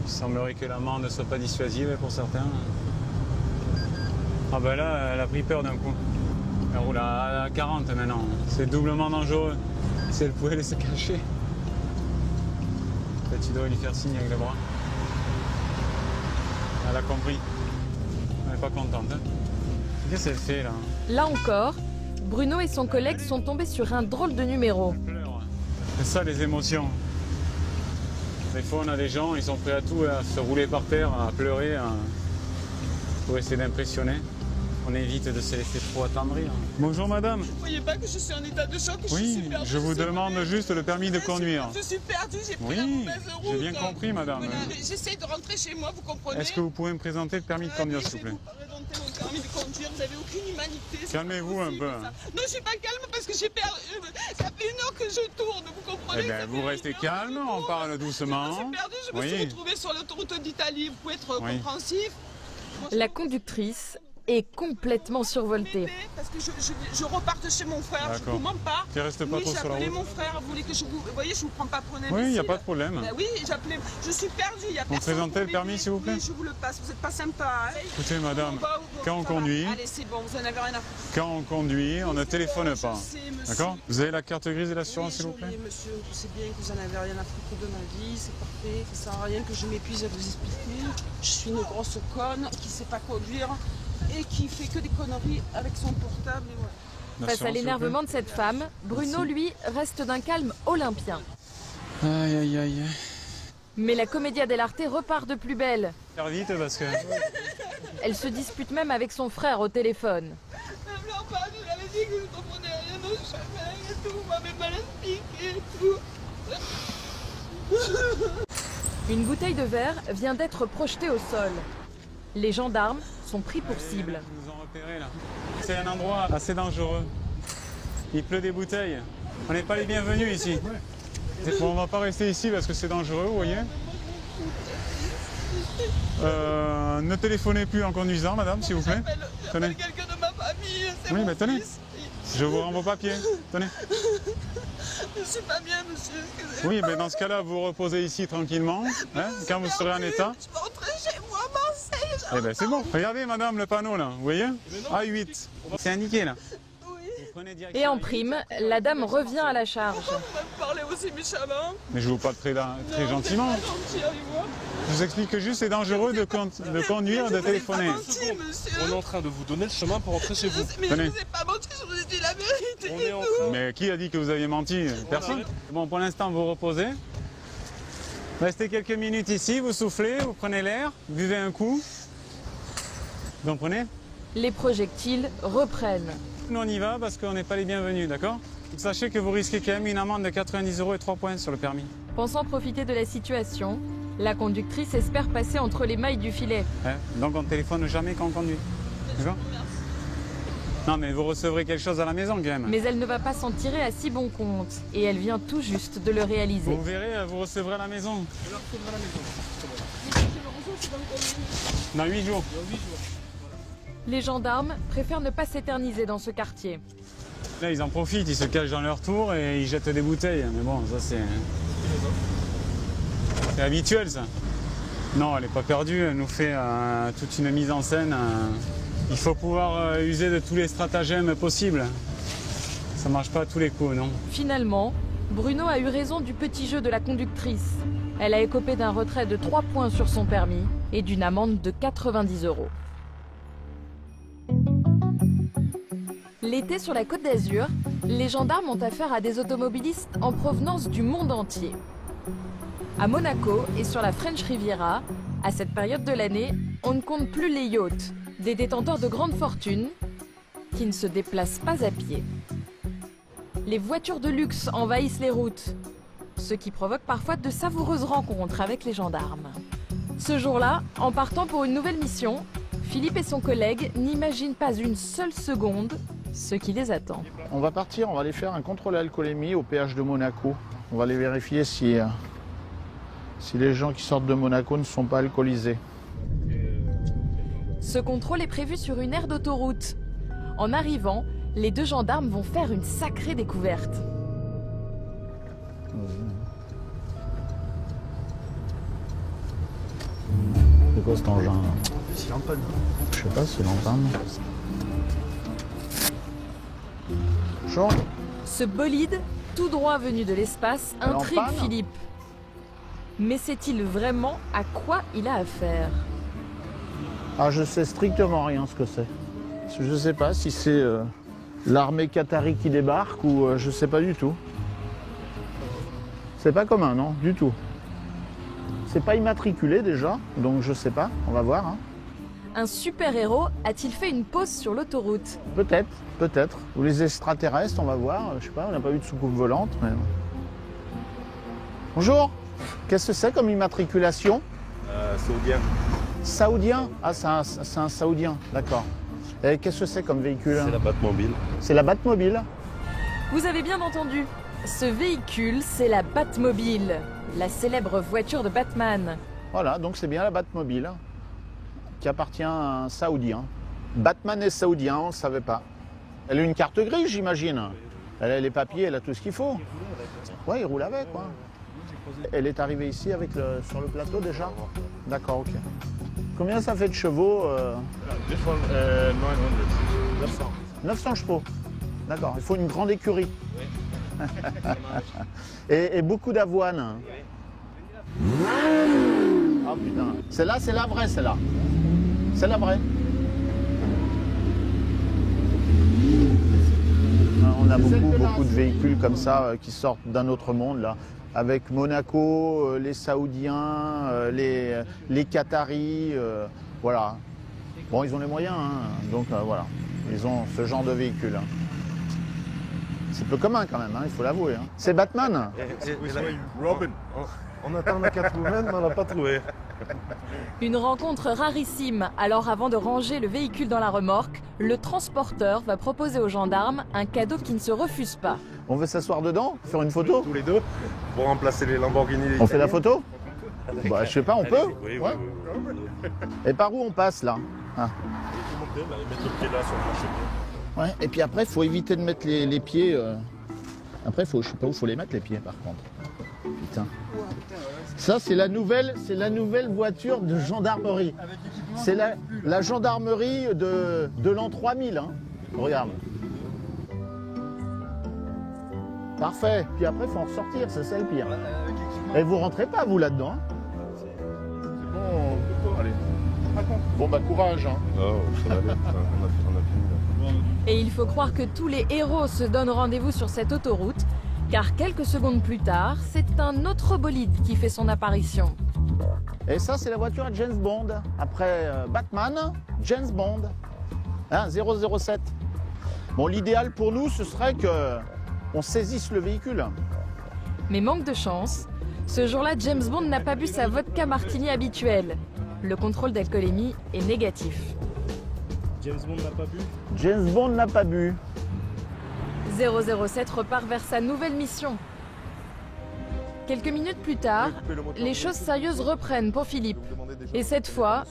Il semblerait que l'amende ne soit pas dissuasive pour certains. Ah ben là, elle a pris peur d'un coup. Elle roule à 40 maintenant. C'est doublement dangereux. Si elle pouvait laisser cacher. Peut-être tu dois lui faire signe avec le bras. Elle a compris. Elle n'est pas contente. Hein. Qu'est-ce qu'elle fait là? Là encore, Bruno et son collègue sont tombés sur un drôle de numéro. C'est ça les émotions. Des fois on a des gens, ils sont prêts à tout, à se rouler par terre, à pleurer, pour essayer d'impressionner. On évite de se laisser trop attendrir. Bonjour madame. Vous ne voyez pas que je suis en état de choc, que je suis perdue. Je vous demande juste le permis de conduire. Je suis perdue, j'ai pris la mauvaise route. J'ai bien compris madame. Voilà, j'essaie de rentrer chez moi, vous comprenez? Est-ce que vous pouvez me présenter le permis de conduire s'il vous plaît? Présenter mon permis de conduire, vous n'avez aucune humanité. Calmez-vous un peu. Non, je ne suis pas calme parce que j'ai perdu. Ça fait 1 heure que je tourne, vous comprenez? Eh bien, vous restez calme, on parle doucement. J'ai perdu, je me suis retrouvée sur l'autoroute d'Italie. Vous pouvez être compréhensif. La conductrice est complètement survoltée. Parce que je reparte chez mon frère, je ne vous mens pas. Tu restes pas trop sur la route. J'ai appelé mon frère, vous voulez que je vous... Vous voyez, je ne vous prends pas pour un imbécile. Oui, il n'y a pas de problème. Ben oui, j'appelais... Je suis perdue, il y a personne. Vous présentez le permis s'il vous plaît? Oui, je vous le passe, vous n'êtes pas sympa. Hein. Écoutez madame, quand on conduit... Allez, c'est bon, vous n'en avez rien à foutre. Quand on conduit, on ne téléphone pas. D'accord? Vous avez la carte grise et l'assurance s'il vous plaît? Oui, monsieur, je sais bien que vous n'en avez rien à foutre de ma vie, c'est parfait. Ça ne sert à rien que je m'épuise à vous expliquer. Je suis une grosse conne qui ne sait pas conduire et qui fait que des conneries avec son portable. Et voilà. Face à l'énervement de cette femme, Bruno, lui, reste d'un calme olympien. Aïe, aïe, aïe. Mais la commedia dell'arte repart de plus belle. Faire vite parce que... Elle se dispute même avec son frère au téléphone. Ne pleure pas, je vous avais dit que je ne comprenais rien au chemin et tout, vous m'avez mal expliqué et tout. Une bouteille de verre vient d'être projetée au sol. Les gendarmes sont pris pour cible. Ils nous ont repérés là. C'est un endroit assez dangereux. Il pleut des bouteilles. On n'est pas les bienvenus ici. On ne va pas rester ici parce que c'est dangereux, vous voyez. Ne téléphonez plus en conduisant, madame, s'il vous plaît. Tenez. Quelqu'un de ma famille, c'est oui, mon mais tenez. fils. Je vous rends vos papiers. Tenez. Je ne suis pas bien, monsieur. Oui, mais dans ce cas-là, vous reposez ici tranquillement, hein, quand vous serez en état. Je peux rentrer chez moi à Marseille. Eh bien, c'est bon. Regardez, madame, le panneau, là. Vous voyez? A8. C'est indiqué, là. Et en prime, la dame revient à la charge. Vous me parlez aussi méchamment. Mais je vous parle très gentiment. Je vous explique que juste c'est dangereux de conduire, de téléphoner. On est en train de vous donner le chemin pour rentrer chez vous. Mais je ne vous ai pas menti, je vous ai dit la vérité. Mais qui a dit que vous aviez menti? Personne. Bon, pour l'instant, vous reposez. Restez quelques minutes ici, vous soufflez, vous prenez l'air, buvez un coup. Vous comprenez? Les projectiles reprennent. Nous, on y va parce qu'on n'est pas les bienvenus, d'accord? Sachez que vous risquez quand même une amende de 90 € et 3 points sur le permis. Pensant profiter de la situation, la conductrice espère passer entre les mailles du filet. Donc on ne téléphone jamais quand on conduit. D'accord? Non mais vous recevrez quelque chose à la maison quand même. Mais elle ne va pas s'en tirer à si bon compte. Et elle vient tout juste de le réaliser. Vous verrez, vous recevrez à la maison. Dans 8 jours. Les gendarmes préfèrent ne pas s'éterniser dans ce quartier. Là, ils en profitent, ils se cachent dans leur tour et ils jettent des bouteilles. Mais bon, ça c'est habituel ça. Non, elle n'est pas perdue, elle nous fait toute une mise en scène. Il faut pouvoir user de tous les stratagèmes possibles. Ça marche pas à tous les coups, non? Finalement, Bruno a eu raison du petit jeu de la conductrice. Elle a écopé d'un retrait de 3 points sur son permis et d'une amende de 90 €. L'été sur la Côte d'Azur, les gendarmes ont affaire à des automobilistes en provenance du monde entier. À Monaco et sur la French Riviera, à cette période de l'année, on ne compte plus les yachts, des détenteurs de grandes fortunes qui ne se déplacent pas à pied. Les voitures de luxe envahissent les routes, ce qui provoque parfois de savoureuses rencontres avec les gendarmes. Ce jour-là, en partant pour une nouvelle mission, Philippe et son collègue n'imaginent pas une seule seconde ce qui les attend. On va partir, on va aller faire un contrôle à alcoolémie au péage de Monaco. On va aller vérifier si les gens qui sortent de Monaco ne sont pas alcoolisés. Ce contrôle est prévu sur une aire d'autoroute. En arrivant, les 2 gendarmes vont faire une sacrée découverte. C'est quoi cet engin là? C'est l'empane. Je sais pas, c'est l'empane. Bonjour. Ce bolide, tout droit venu de l'espace, intrigue L'empane. Philippe. Mais sait-il vraiment à quoi il a affaire? Ah, je sais strictement rien ce que c'est. Je sais pas si c'est l'armée qatari qui débarque ou je sais pas du tout. C'est pas commun, non, du tout. C'est pas immatriculé déjà, donc je sais pas, on va voir. Hein. Un super-héros a-t-il fait une pause sur l'autoroute? Peut-être, peut-être. Ou les extraterrestres, on va voir. Je sais pas, on n'a pas eu de soucoupe volante. Mais... Bonjour. Qu'est-ce que c'est comme immatriculation? Saoudien. Saoudien? Ah, c'est un Saoudien, d'accord. Et qu'est-ce que c'est comme véhicule? C'est la Batmobile. C'est la Batmobile? Vous avez bien entendu. Ce véhicule, c'est la Batmobile, la célèbre voiture de Batman. Voilà, donc c'est bien la Batmobile qui appartient à un Saoudien. Batman est saoudien, on ne savait pas. Elle a une carte grise, j'imagine. Elle a les papiers, elle a tout ce qu'il faut. Ouais, il roule avec, quoi. Elle est arrivée ici sur le plateau déjà? D'accord, ok. Combien ça fait de chevaux 900 chevaux. D'accord, il faut une grande écurie. et beaucoup d'avoine. Ah putain. Celle-là, c'est la vraie, celle-là. C'est la vraie. On a beaucoup de véhicules comme ça qui sortent d'un autre monde, là. Avec Monaco, les Saoudiens, les Qataris, voilà. Bon, ils ont les moyens, hein, donc voilà. Ils ont ce genre de véhicule. Hein. C'est peu commun quand même, hein, il faut l'avouer. Hein. C'est Batman. Robin. On attend la Catwoman, mais on l'a pas trouvé. Une rencontre rarissime. Alors avant de ranger le véhicule dans la remorque, le transporteur va proposer aux gendarmes un cadeau qui ne se refuse pas. On veut s'asseoir dedans, faire une photo? Tous les deux, pour remplacer les Lamborghini. On fait la photo? Bah, je sais pas, on peut? Oui, ouais. Oui. Et par où on passe là? Ah. Mettre le pied là sur le marché. Ouais, et puis après, il faut éviter de mettre les pieds. Après, je sais pas où il faut les mettre les pieds par contre. Putain. Ça, c'est la nouvelle voiture de gendarmerie. C'est la gendarmerie de l'an 3000. Hein. Regarde. Parfait. Puis après, il faut en ressortir, c'est ça le pire. Et vous rentrez pas, vous, là-dedans? C'est bon, allez. Bon, bah, courage. Hein. Oh, ça va aller. On a fini. Et il faut croire que tous les héros se donnent rendez-vous sur cette autoroute, car quelques secondes plus tard, c'est un autre bolide qui fait son apparition. Et ça, c'est la voiture à James Bond. Après Batman, James Bond. Hein, 007. Bon, l'idéal pour nous, ce serait qu'on saisisse le véhicule. Mais manque de chance, ce jour-là, James Bond n'a pas bu sa vodka martini habituelle. Le contrôle d'alcoolémie est négatif. James Bond n'a pas bu? James Bond n'a pas bu. 007 repart vers sa nouvelle mission. Quelques minutes plus tard, les choses sérieuses reprennent pour Philippe. Et cette fois,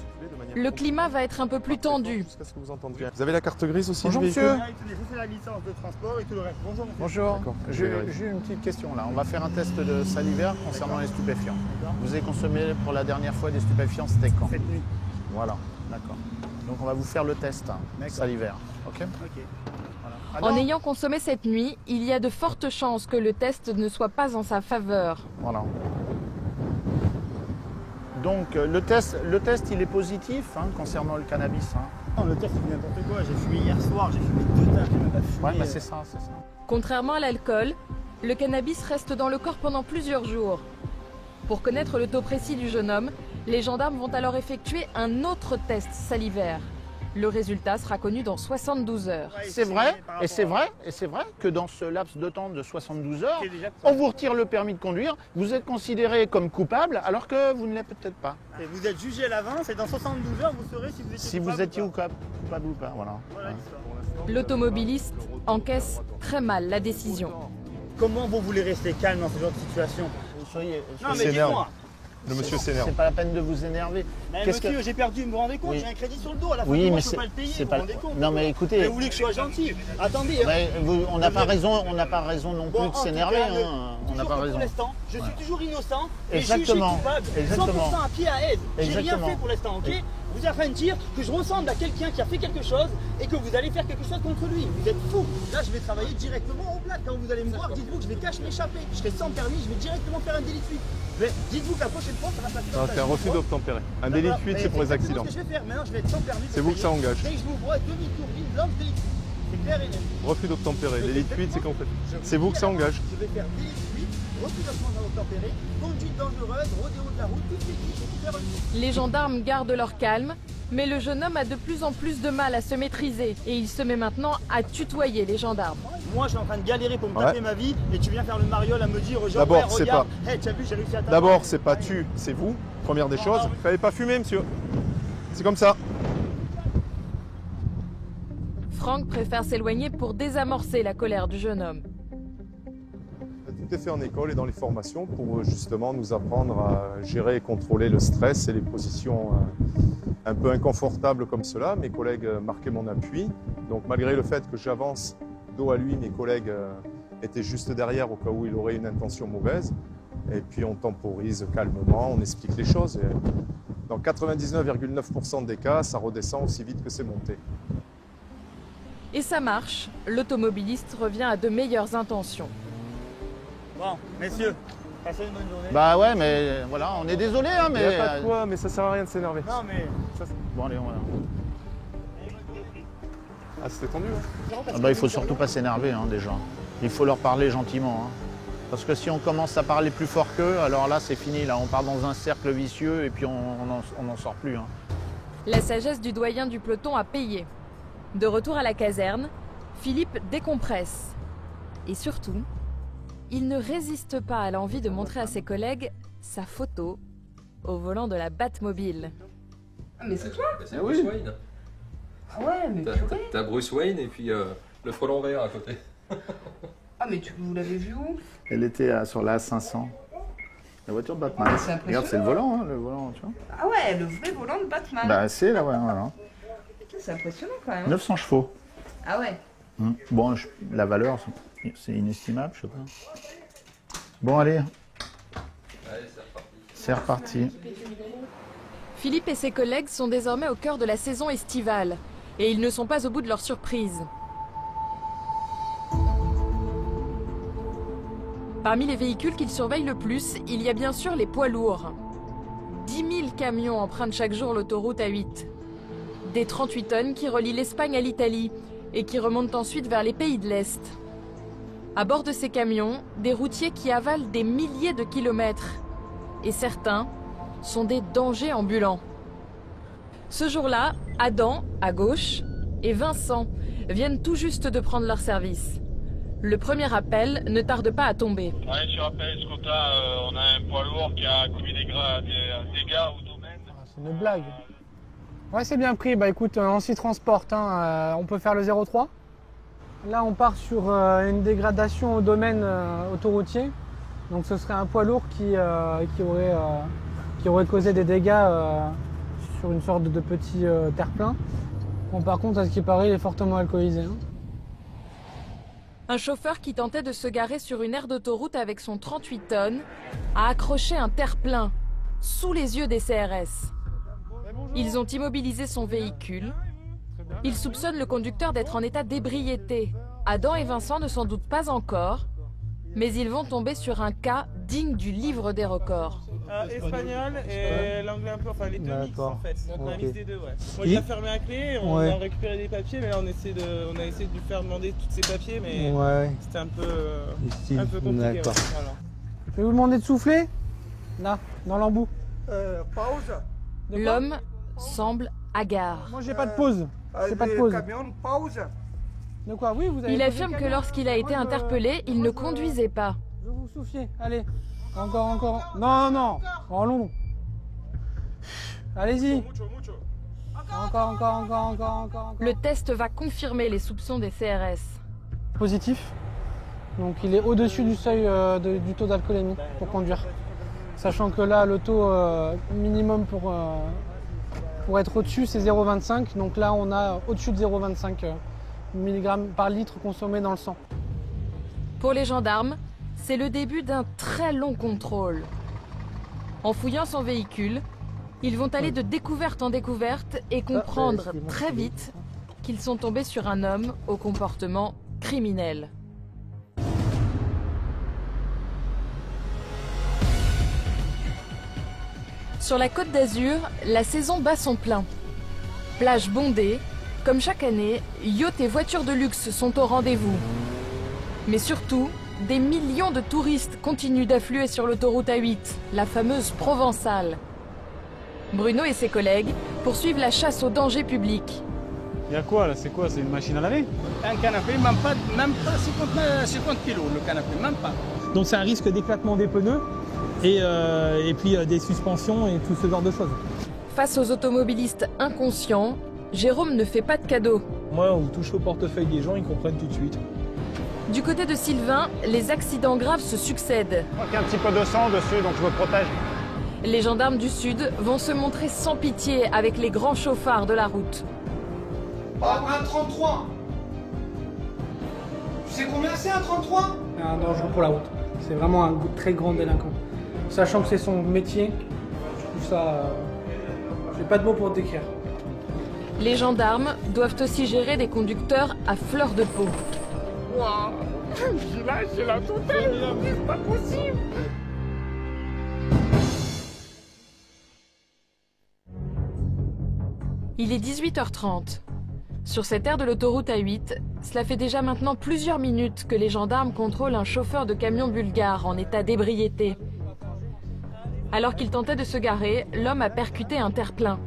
le climat va être un peu plus tendu. Vous avez la carte grise aussi? Bonjour du monsieur. véhicule? C'est la licence de transport et tout le reste. Bonjour. Bonjour. D'accord. J'ai une petite question là. On va faire un test de salivaire concernant les stupéfiants. Vous avez consommé pour la dernière fois des stupéfiants, c'était quand? Cette nuit. Voilà, d'accord. Donc on va vous faire le test salivaire. Ok. Voilà. En ayant consommé cette nuit, il y a de fortes chances que le test ne soit pas en sa faveur. Voilà. Donc le test il est positif hein, concernant le cannabis. Hein. Non, le test c'est n'importe quoi. J'ai fumé hier soir, j'ai fumé 2 tasses, j'ai même pas fumé. Ouais, bah c'est ça, c'est ça. Contrairement à l'alcool, le cannabis reste dans le corps pendant plusieurs jours. Pour connaître le taux précis du jeune homme, les gendarmes vont alors effectuer un autre test salivaire. Le résultat sera connu dans 72 heures. C'est vrai, et c'est vrai que dans ce laps de temps de 72 heures, on vous retire le permis de conduire, vous êtes considéré comme coupable alors que vous ne l'êtes peut-être pas. Et vous êtes jugé à l'avance et dans 72 heures, vous saurez si vous étiez coupable coupable ou pas. Voilà. L'automobiliste encaisse très mal la décision. Comment vous voulez rester calme dans ce genre de situation? Non mais dis-moi. Le monsieur s'énerve. C'est pas la peine de vous énerver. Mais monsieur, j'ai perdu, vous me rendez compte, j'ai un crédit sur le dos, à la fin oui, du mois, mais je peux pas le payer, vous me rendez compte? Non mais écoutez... Mais vous voulez que je sois gentil? Attendez... on n'a pas raison non plus de s'énerver. On n'a pas raison. Pour l'instant, je suis toujours innocent et exactement. jugé coupable, 100% à pied à aise. J'ai rien fait pour l'instant, ok? Vous êtes en train de dire que je ressemble à quelqu'un qui a fait quelque chose et que vous allez faire quelque chose contre lui. Vous êtes fou. Là, je vais travailler directement au plat. Quand vous allez me voir, dites-vous que je vais cacher m'échapper. Je serai sans permis, je vais directement faire un délit de fuite. Mais dites-vous que la prochaine fois, ça va passer. Non, c'est un refus d'obtempérer. Un délit de fuite, c'est pour les accidents. C'est ce que je vais faire. Maintenant, je vais être sans permis. C'est vous que ça engage. Dès que je vous vois, demi-tour, ligne blanche, délit de fuite. C'est clair et net. Refus d'obtempérer. Délit de fuite, c'est quand fait. C'est vous que ça engage. Je vais faire délit de fuite, refus d'obtempérer, conduite dangereuse, rodéo de la route, tout ce qui est. Les gendarmes gardent leur calme, mais le jeune homme a de plus en plus de mal à se maîtriser et il se met maintenant à tutoyer les gendarmes. Moi, je suis en train de galérer pour me taper ma vie et tu viens faire le mariole à me dire aux gens, d'abord, c'est pas... Hey, t'as vu, j'ai réussi à taper. D'abord, c'est pas tu, c'est vous. Première des choses. Fallait pas fumer, monsieur. C'est comme ça. Franck préfère s'éloigner pour désamorcer la colère du jeune homme. Tout est fait en école et dans les formations pour justement nous apprendre à gérer et contrôler le stress et les positions un peu inconfortables comme cela. Mes collègues marquaient mon appui. Donc malgré le fait que j'avance dos à lui, mes collègues étaient juste derrière au cas où il aurait une intention mauvaise. Et puis on temporise calmement, on explique les choses. Et dans 99,9% des cas, ça redescend aussi vite que c'est monté. Et ça marche, l'automobiliste revient à de meilleures intentions. Bon, messieurs, passez une bonne journée. Bah ouais, mais voilà, on est désolé, hein, mais... Il n'y a pas de quoi, mais ça sert à rien de s'énerver. Non, mais... Bon, allez, voilà. Ah, c'était tendu, hein. Ah bah, il faut surtout pas s'énerver, hein, déjà. Il faut leur parler gentiment, hein. Parce que si on commence à parler plus fort qu'eux, alors là, c'est fini, là. On part dans un cercle vicieux et puis on n'en sort plus, hein. La sagesse du doyen du peloton a payé. De retour à la caserne, Philippe décompresse. Et surtout... il ne résiste pas à l'envie de montrer à ses collègues sa photo au volant de la Batmobile. Ah mais c'est toi? C'est Bruce Wayne. Ah ouais, mais purée. T'as Bruce Wayne et puis le frelon vert à côté. Ah mais vous l'avez vu où? Elle était sur la A500. La voiture de Batman. Regarde, c'est le volant, hein, le volant, tu vois. Ah ouais, le vrai volant de Batman. Bah c'est là, ouais, voilà. C'est impressionnant quand même. 900 chevaux. Ah ouais. Bon, la valeur... c'est inestimable, je sais pas. Bon, allez. Allez, c'est reparti. Philippe et ses collègues sont désormais au cœur de la saison estivale. Et ils ne sont pas au bout de leur surprise. Parmi les véhicules qu'ils surveillent le plus, il y a bien sûr les poids lourds. 10 000 camions empruntent chaque jour l'autoroute A8. Des 38 tonnes qui relient l'Espagne à l'Italie et qui remontent ensuite vers les pays de l'Est. À bord de ces camions, des routiers qui avalent des milliers de kilomètres. Et certains sont des dangers ambulants. Ce jour-là, Adam, à gauche, et Vincent viennent tout juste de prendre leur service. Le premier appel ne tarde pas à tomber. Ouais, sur appel, Scota, on a un poids lourd qui a commis des dégâts au domaine. C'est une blague. Ouais, c'est bien pris. Bah écoute, on s'y transporte. Hein. On peut faire le 03. Là, on part sur une dégradation au domaine autoroutier. Donc ce serait un poids lourd qui aurait causé des dégâts sur une sorte de petit terre-plein. Bon, par contre, à ce qui paraît, il est fortement alcoolisé. Hein. Un chauffeur qui tentait de se garer sur une aire d'autoroute avec son 38 tonnes a accroché un terre-plein sous les yeux des CRS. Ils ont immobilisé son véhicule. Ils soupçonnent le conducteur d'être en état d'ébriété. Adam et Vincent ne s'en doutent pas encore, mais ils vont tomber sur un cas digne du livre des records. Espagnol et l'anglais un peu, enfin les deux mix en fait. Donc un mix des deux, ouais. Moi il a fermé la clé, on a récupéré des papiers, mais là on a essayé de lui faire demander tous ses papiers, mais c'était un peu compliqué. D'accord. Voilà. Je vais vous demander de souffler. Là, dans l'embout. Pause. L'homme semble hagard. Moi j'ai pas de pause. J'ai pas de pause. Camion, pause. De quoi? Oui, vous avez Il affirme que lorsqu'il a été interpellé, il ne conduisait pas. Je vais vous souffler. Allez. Encore. Non. En long. Allez-y. Encore. Le test va confirmer les soupçons des CRS. Positif. Donc il est au-dessus du seuil du taux d'alcoolémie pour conduire. Sachant que là, le taux minimum pour être au-dessus, c'est 0,25. Donc là, on a au-dessus de 0,25 mg par litre consommé dans le sang. Pour les gendarmes, c'est le début d'un très long contrôle. En fouillant son véhicule, ils vont aller de découverte en découverte et comprendre très vite qu'ils sont tombés sur un homme au comportement criminel. Sur la Côte d'Azur, la saison bat son plein. Plage bondée, comme chaque année, yachts et voitures de luxe sont au rendez-vous. Mais surtout, des millions de touristes continuent d'affluer sur l'autoroute A8, la fameuse Provençale. Bruno et ses collègues poursuivent la chasse au danger public. Il y a quoi là? C'est quoi? C'est une machine à laver? Un canapé, même pas 50 kilos le canapé, même pas. Donc c'est un risque d'éclatement des pneus et puis des suspensions et tout ce genre de choses. Face aux automobilistes inconscients, Jérôme ne fait pas de cadeaux. Moi, on touche au portefeuille des gens, ils comprennent tout de suite. Du côté de Sylvain, les accidents graves se succèdent. Il y a un petit peu de sang dessus, donc je me protège. Les gendarmes du Sud vont se montrer sans pitié avec les grands chauffards de la route. Oh, un 33! Tu sais combien c'est un 33? C'est un danger pour la route. C'est vraiment un très grand délinquant. Sachant que c'est son métier, je trouve ça... j'ai pas de mots pour le décrire. Les gendarmes doivent aussi gérer des conducteurs à fleur de peau. Waouh, j'ai la totale, c'est pas possible. Il est 18h30. Sur cette aire de l'autoroute A8, cela fait déjà maintenant plusieurs minutes que les gendarmes contrôlent un chauffeur de camion bulgare en état d'ébriété. Alors qu'il tentait de se garer, l'homme a percuté un terre-plein.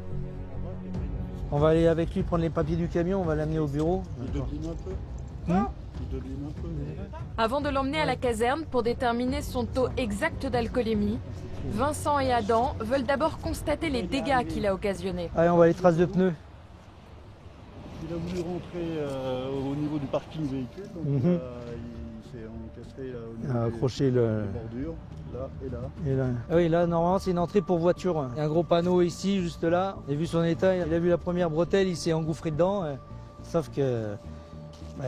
On va aller avec lui prendre les papiers du camion, on va l'amener au bureau. Avant de l'emmener à la caserne pour déterminer son taux exact d'alcoolémie, Vincent et Adam veulent d'abord constater les dégâts qu'il a occasionnés. Allez, on voit les traces de pneus. Il a voulu rentrer au niveau du parking véhicule, donc il s'est encastré au niveau accroché des bordures, là et là. Ah oui, là, normalement, c'est une entrée pour voiture. Il y a un gros panneau ici, juste là. Il a vu son état, il a vu la première bretelle, il s'est engouffré dedans. Sauf que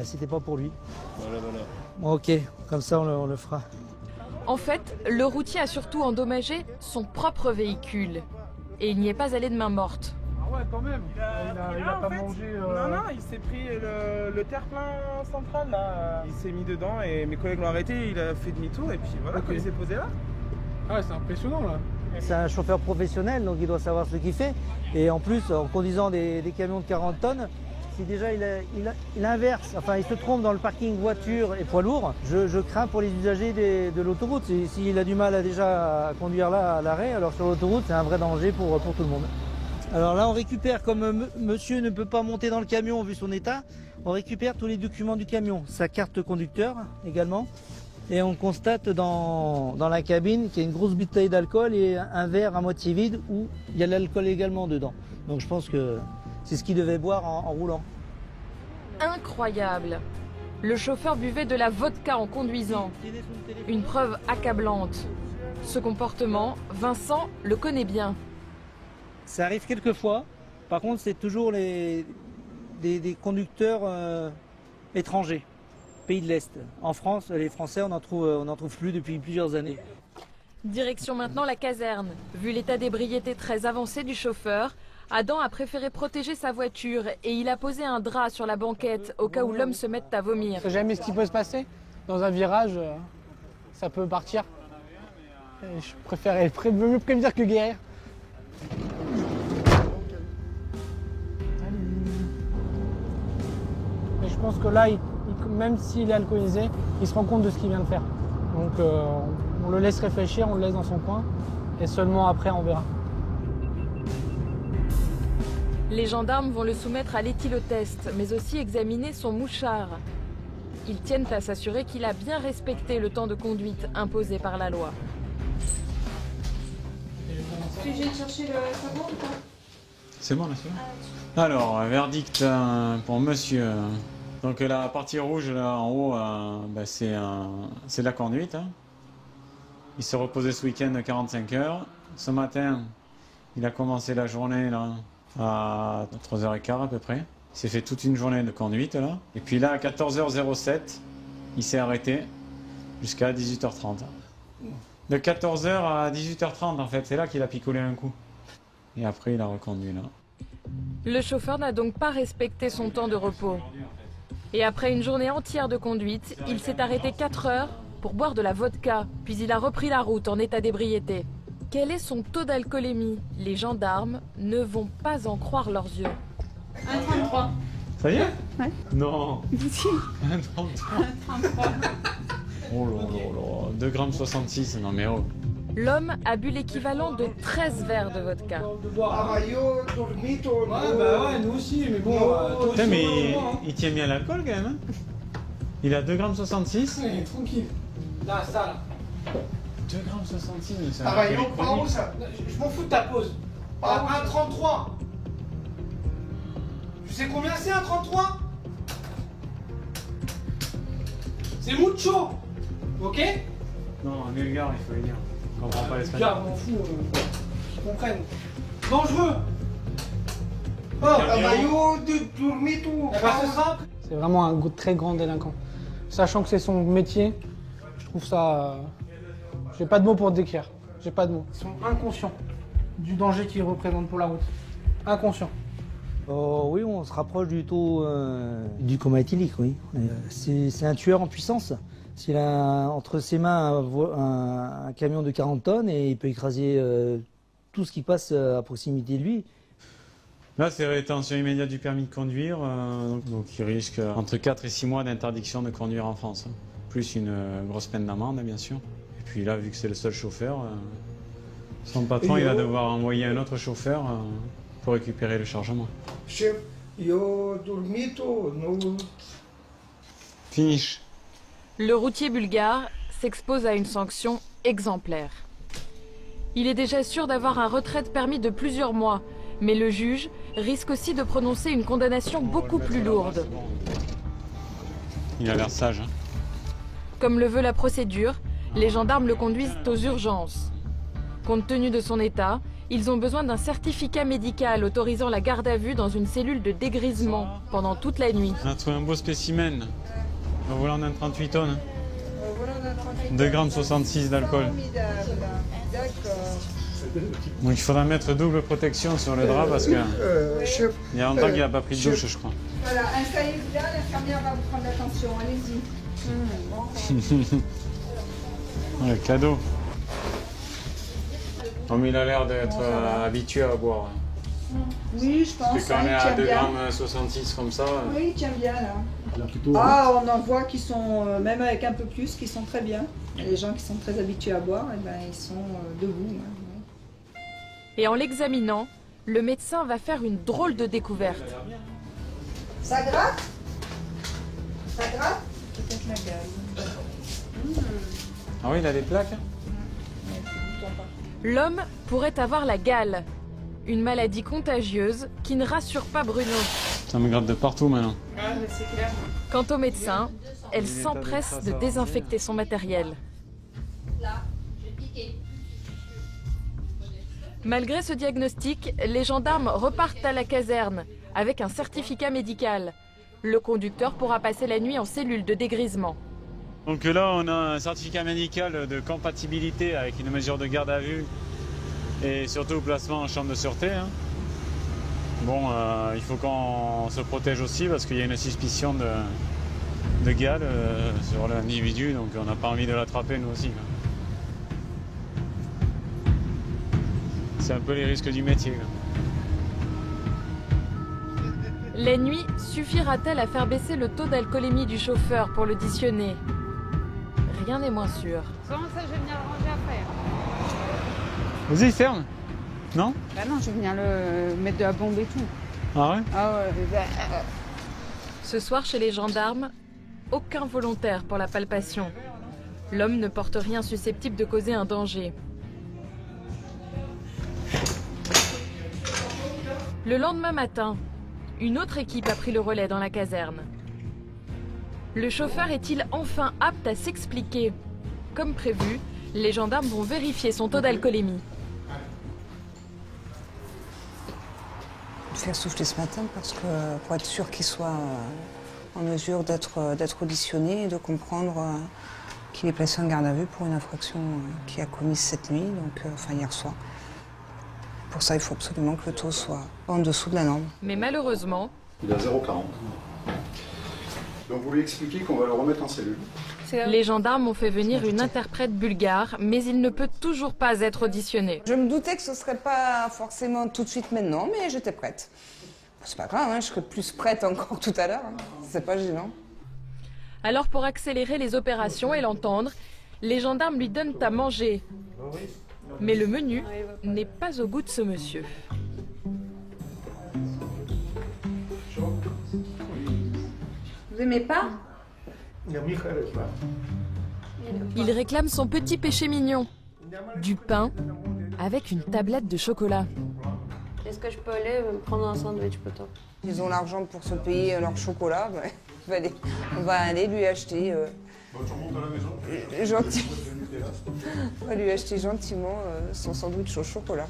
c'était pas pour lui. Voilà. Bon, ok, comme ça, on le fera. En fait, le routier a surtout endommagé son propre véhicule. Et il n'y est pas allé de main morte. Ah ouais, quand même. Il a pas mangé... Non, il s'est pris le terre-plein central, là. Il s'est mis dedans et mes collègues l'ont arrêté, il a fait demi-tour et puis voilà, il s'est posé là. Ah ouais, c'est impressionnant, là. C'est un chauffeur professionnel, donc il doit savoir ce qu'il fait. Et en plus, en conduisant des camions de 40 tonnes, si déjà il inverse, enfin il se trompe dans le parking voiture et poids lourd, je crains pour les usagers de l'autoroute. S'il a du mal à conduire là à l'arrêt, alors sur l'autoroute, c'est un vrai danger pour tout le monde. Alors là, on récupère, comme monsieur ne peut pas monter dans le camion vu son état, on récupère tous les documents du camion, sa carte conducteur également. Et on constate dans la cabine qu'il y a une grosse bouteille d'alcool et un verre à moitié vide où il y a de l'alcool également dedans. Donc je pense que c'est ce qu'il devait boire en roulant. Incroyable! Le chauffeur buvait de la vodka en conduisant. Une preuve accablante. Ce comportement, Vincent le connaît bien. Ça arrive quelques fois. Par contre, c'est toujours des conducteurs étrangers, pays de l'Est. En France, les Français, on n'en trouve plus depuis plusieurs années. Direction maintenant la caserne. Vu l'état d'ébriété très avancé du chauffeur, Adam a préféré protéger sa voiture et il a posé un drap sur la banquette au cas où l'homme se mette à vomir. On ne sait jamais ce qui peut se passer. Dans un virage, ça peut partir. Et je préférais mieux prévenir que guérir. Et je pense que là, même s'il est alcoolisé, il se rend compte de ce qu'il vient de faire. Donc on le laisse réfléchir, on le laisse dans son coin, et seulement après on verra. Les gendarmes vont le soumettre à l'éthylotest, mais aussi examiner son mouchard. Ils tiennent à s'assurer qu'il a bien respecté le temps de conduite imposé par la loi. Tu viens de chercher le savon ou pas? C'est bon là, c'est bon. Alors, verdict pour monsieur. Donc la partie rouge là en haut, c'est de la conduite. Hein. Il s'est reposé ce week-end 45 heures. Ce matin, il a commencé la journée là, à 3h15 à peu près. Il s'est fait toute une journée de conduite là. Et puis là, à 14h07, il s'est arrêté jusqu'à 18h30. De 14h à 18h30 en fait, c'est là qu'il a picolé un coup. Et après, il a reconduit là. Le chauffeur n'a donc pas respecté son temps de repos. Et après une journée entière de conduite, il s'est arrêté 4 heures pour boire de la vodka, puis il a repris la route en état d'ébriété. Quel est son taux d'alcoolémie? Les gendarmes ne vont pas en croire leurs yeux. 1,33. Ça y est? Ouais. Non. 1,33. Oh là là là, 2,66 g, non mais oh. L'homme a bu l'équivalent de 13 verres de vodka. Ouais, bah ouais, nous aussi, mais bon... Putain, mais il tient bien l'alcool quand même, hein. Il a 2,66 g. Ouais, tranquille. Là, ça, là. 2,66 g, mais c'est un ça. Je m'en fous de ta pause. 1,33. Tu sais combien c'est, 1,33? C'est mucho. Ok? Non, un bulgare, il faut le dire. Je comprends pas l'espagnol. Bulgare, m'en fous. Qu'ils comprennent. Dangereux. C'est vraiment un très grand délinquant. Sachant que c'est son métier, je trouve ça... J'ai pas de mots pour te décrire. J'ai pas de mots. Ils sont inconscients du danger qu'ils représentent pour la route. Inconscients. Oui, on se rapproche du taux du coma éthylique, oui. C'est un tueur en puissance. S'il a entre ses mains un camion de 40 tonnes et il peut écraser tout ce qui passe à proximité de lui. Là, c'est rétention immédiate du permis de conduire, donc il risque entre 4 et 6 mois d'interdiction de conduire en France. Hein. Plus une grosse peine d'amende, bien sûr. Et puis là, vu que c'est le seul chauffeur, son patron il va devoir envoyer un autre chauffeur pour récupérer le chargement. Chef, io dormito, no... Finish. Le routier bulgare s'expose à une sanction exemplaire. Il est déjà sûr d'avoir un retrait de permis de plusieurs mois, mais le juge risque aussi de prononcer une condamnation beaucoup plus lourde. Il a l'air sage. Hein. Comme le veut la procédure, les gendarmes le conduisent aux urgences. Compte tenu de son état, ils ont besoin d'un certificat médical autorisant la garde à vue dans une cellule de dégrisement pendant toute la nuit. On a trouvé un beau spécimen. Au volant d'un 38 tonnes. 2,66 g d'alcool. Donc il faudra mettre double protection sur le drap parce que il y a longtemps qu'il n'a pas pris de douche, je crois. Voilà, installez-vous là, l'infirmière va vous prendre l'attention, allez-y. Le cadeau. Oh, mais il a l'air d'être habitué à boire. Oui, je pense. Parce que quand on est à 2,66 g comme ça... Oui, il tient bien là. Plutôt, on en voit qui sont, même avec un peu plus, qui sont très bien. Les gens qui sont très habitués à boire, eh ben, ils sont debout. Hein. Et en l'examinant, le médecin va faire une drôle de découverte. Ça gratte? Ça gratte? Peut-être la gale. Ah oui, il a des plaques? L'homme pourrait avoir la gale, une maladie contagieuse qui ne rassure pas Bruno. Ça me gratte de partout maintenant. C'est clair. Quant au médecin, elle s'empresse de désinfecter son matériel. Malgré ce diagnostic, les gendarmes repartent à la caserne avec un certificat médical. Le conducteur pourra passer la nuit en cellule de dégrisement. Donc là, on a un certificat médical de compatibilité avec une mesure de garde à vue et surtout placement en chambre de sûreté. Hein. Bon, il faut qu'on se protège aussi parce qu'il y a une suspicion de gale sur l'individu, donc on n'a pas envie de l'attraper nous aussi. C'est un peu les risques du métier. La nuit suffira-t-elle à faire baisser le taux d'alcoolémie du chauffeur pour l'auditionner? Rien n'est moins sûr. Comment ça, je vais venir le ranger après? Vas-y, il ferme. Non? Bah non, je vais venir le mettre de la bombe et tout. Ah ouais? Ah ouais. Ce soir, chez les gendarmes, aucun volontaire pour la palpation. L'homme ne porte rien susceptible de causer un danger. Le lendemain matin, une autre équipe a pris le relais dans la caserne. Le chauffeur est-il enfin apte à s'expliquer? Comme prévu, les gendarmes vont vérifier son taux d'alcoolémie. Faire souffler ce matin parce que pour être sûr qu'il soit en mesure d'être auditionné et de comprendre qu'il est placé en garde à vue pour une infraction qu'il a commise cette nuit, enfin hier soir. Pour ça, il faut absolument que le taux soit en dessous de la norme. Mais malheureusement... Il a 0,40. Donc vous lui expliquez qu'on va le remettre en cellule. Les gendarmes ont fait venir une interprète bulgare, mais il ne peut toujours pas être auditionné. Je me doutais que ce ne serait pas forcément tout de suite maintenant, mais j'étais prête. C'est pas grave, hein, je serai plus prête encore tout à l'heure. Hein. C'est pas gênant. Alors pour accélérer les opérations et l'entendre, les gendarmes lui donnent à manger. Mais le menu n'est pas au goût de ce monsieur. Vous aimez pas? Il réclame son petit péché mignon. Du pain avec une tablette de chocolat. Est-ce que je peux aller me prendre un sandwich plutôt? Ils ont l'argent pour se payer leur chocolat. On va aller lui acheter... On va lui acheter gentiment son sandwich au chocolat.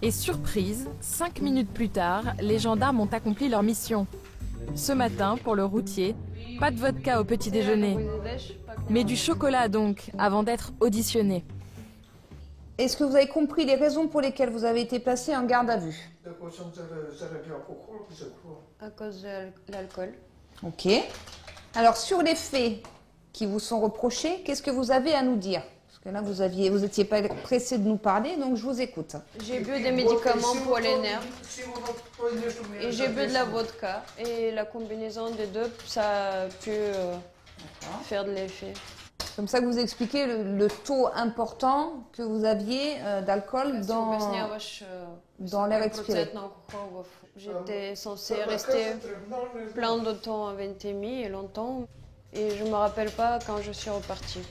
Et surprise, 5 minutes plus tard, les gendarmes ont accompli leur mission. Ce matin, pour le routier, pas de vodka au petit déjeuner, mais du chocolat donc, avant d'être auditionné. Est-ce que vous avez compris les raisons pour lesquelles vous avez été placé en garde à vue? À cause de l'alcool. Ok. Alors, sur les faits qui vous sont reprochés, qu'est-ce que vous avez à nous dire? Parce que là, vous étiez pas pressé de nous parler, donc je vous écoute. J'ai bu des médicaments pour les nerfs. Et j'ai bu de la vodka. Et la combinaison des deux, ça a pu faire de l'effet. Comme ça que vous expliquez le taux important que vous aviez d'alcool dans l'air expiré. J'étais censée rester plein de temps à Ventimille et longtemps. Et je ne me rappelle pas quand je suis repartie.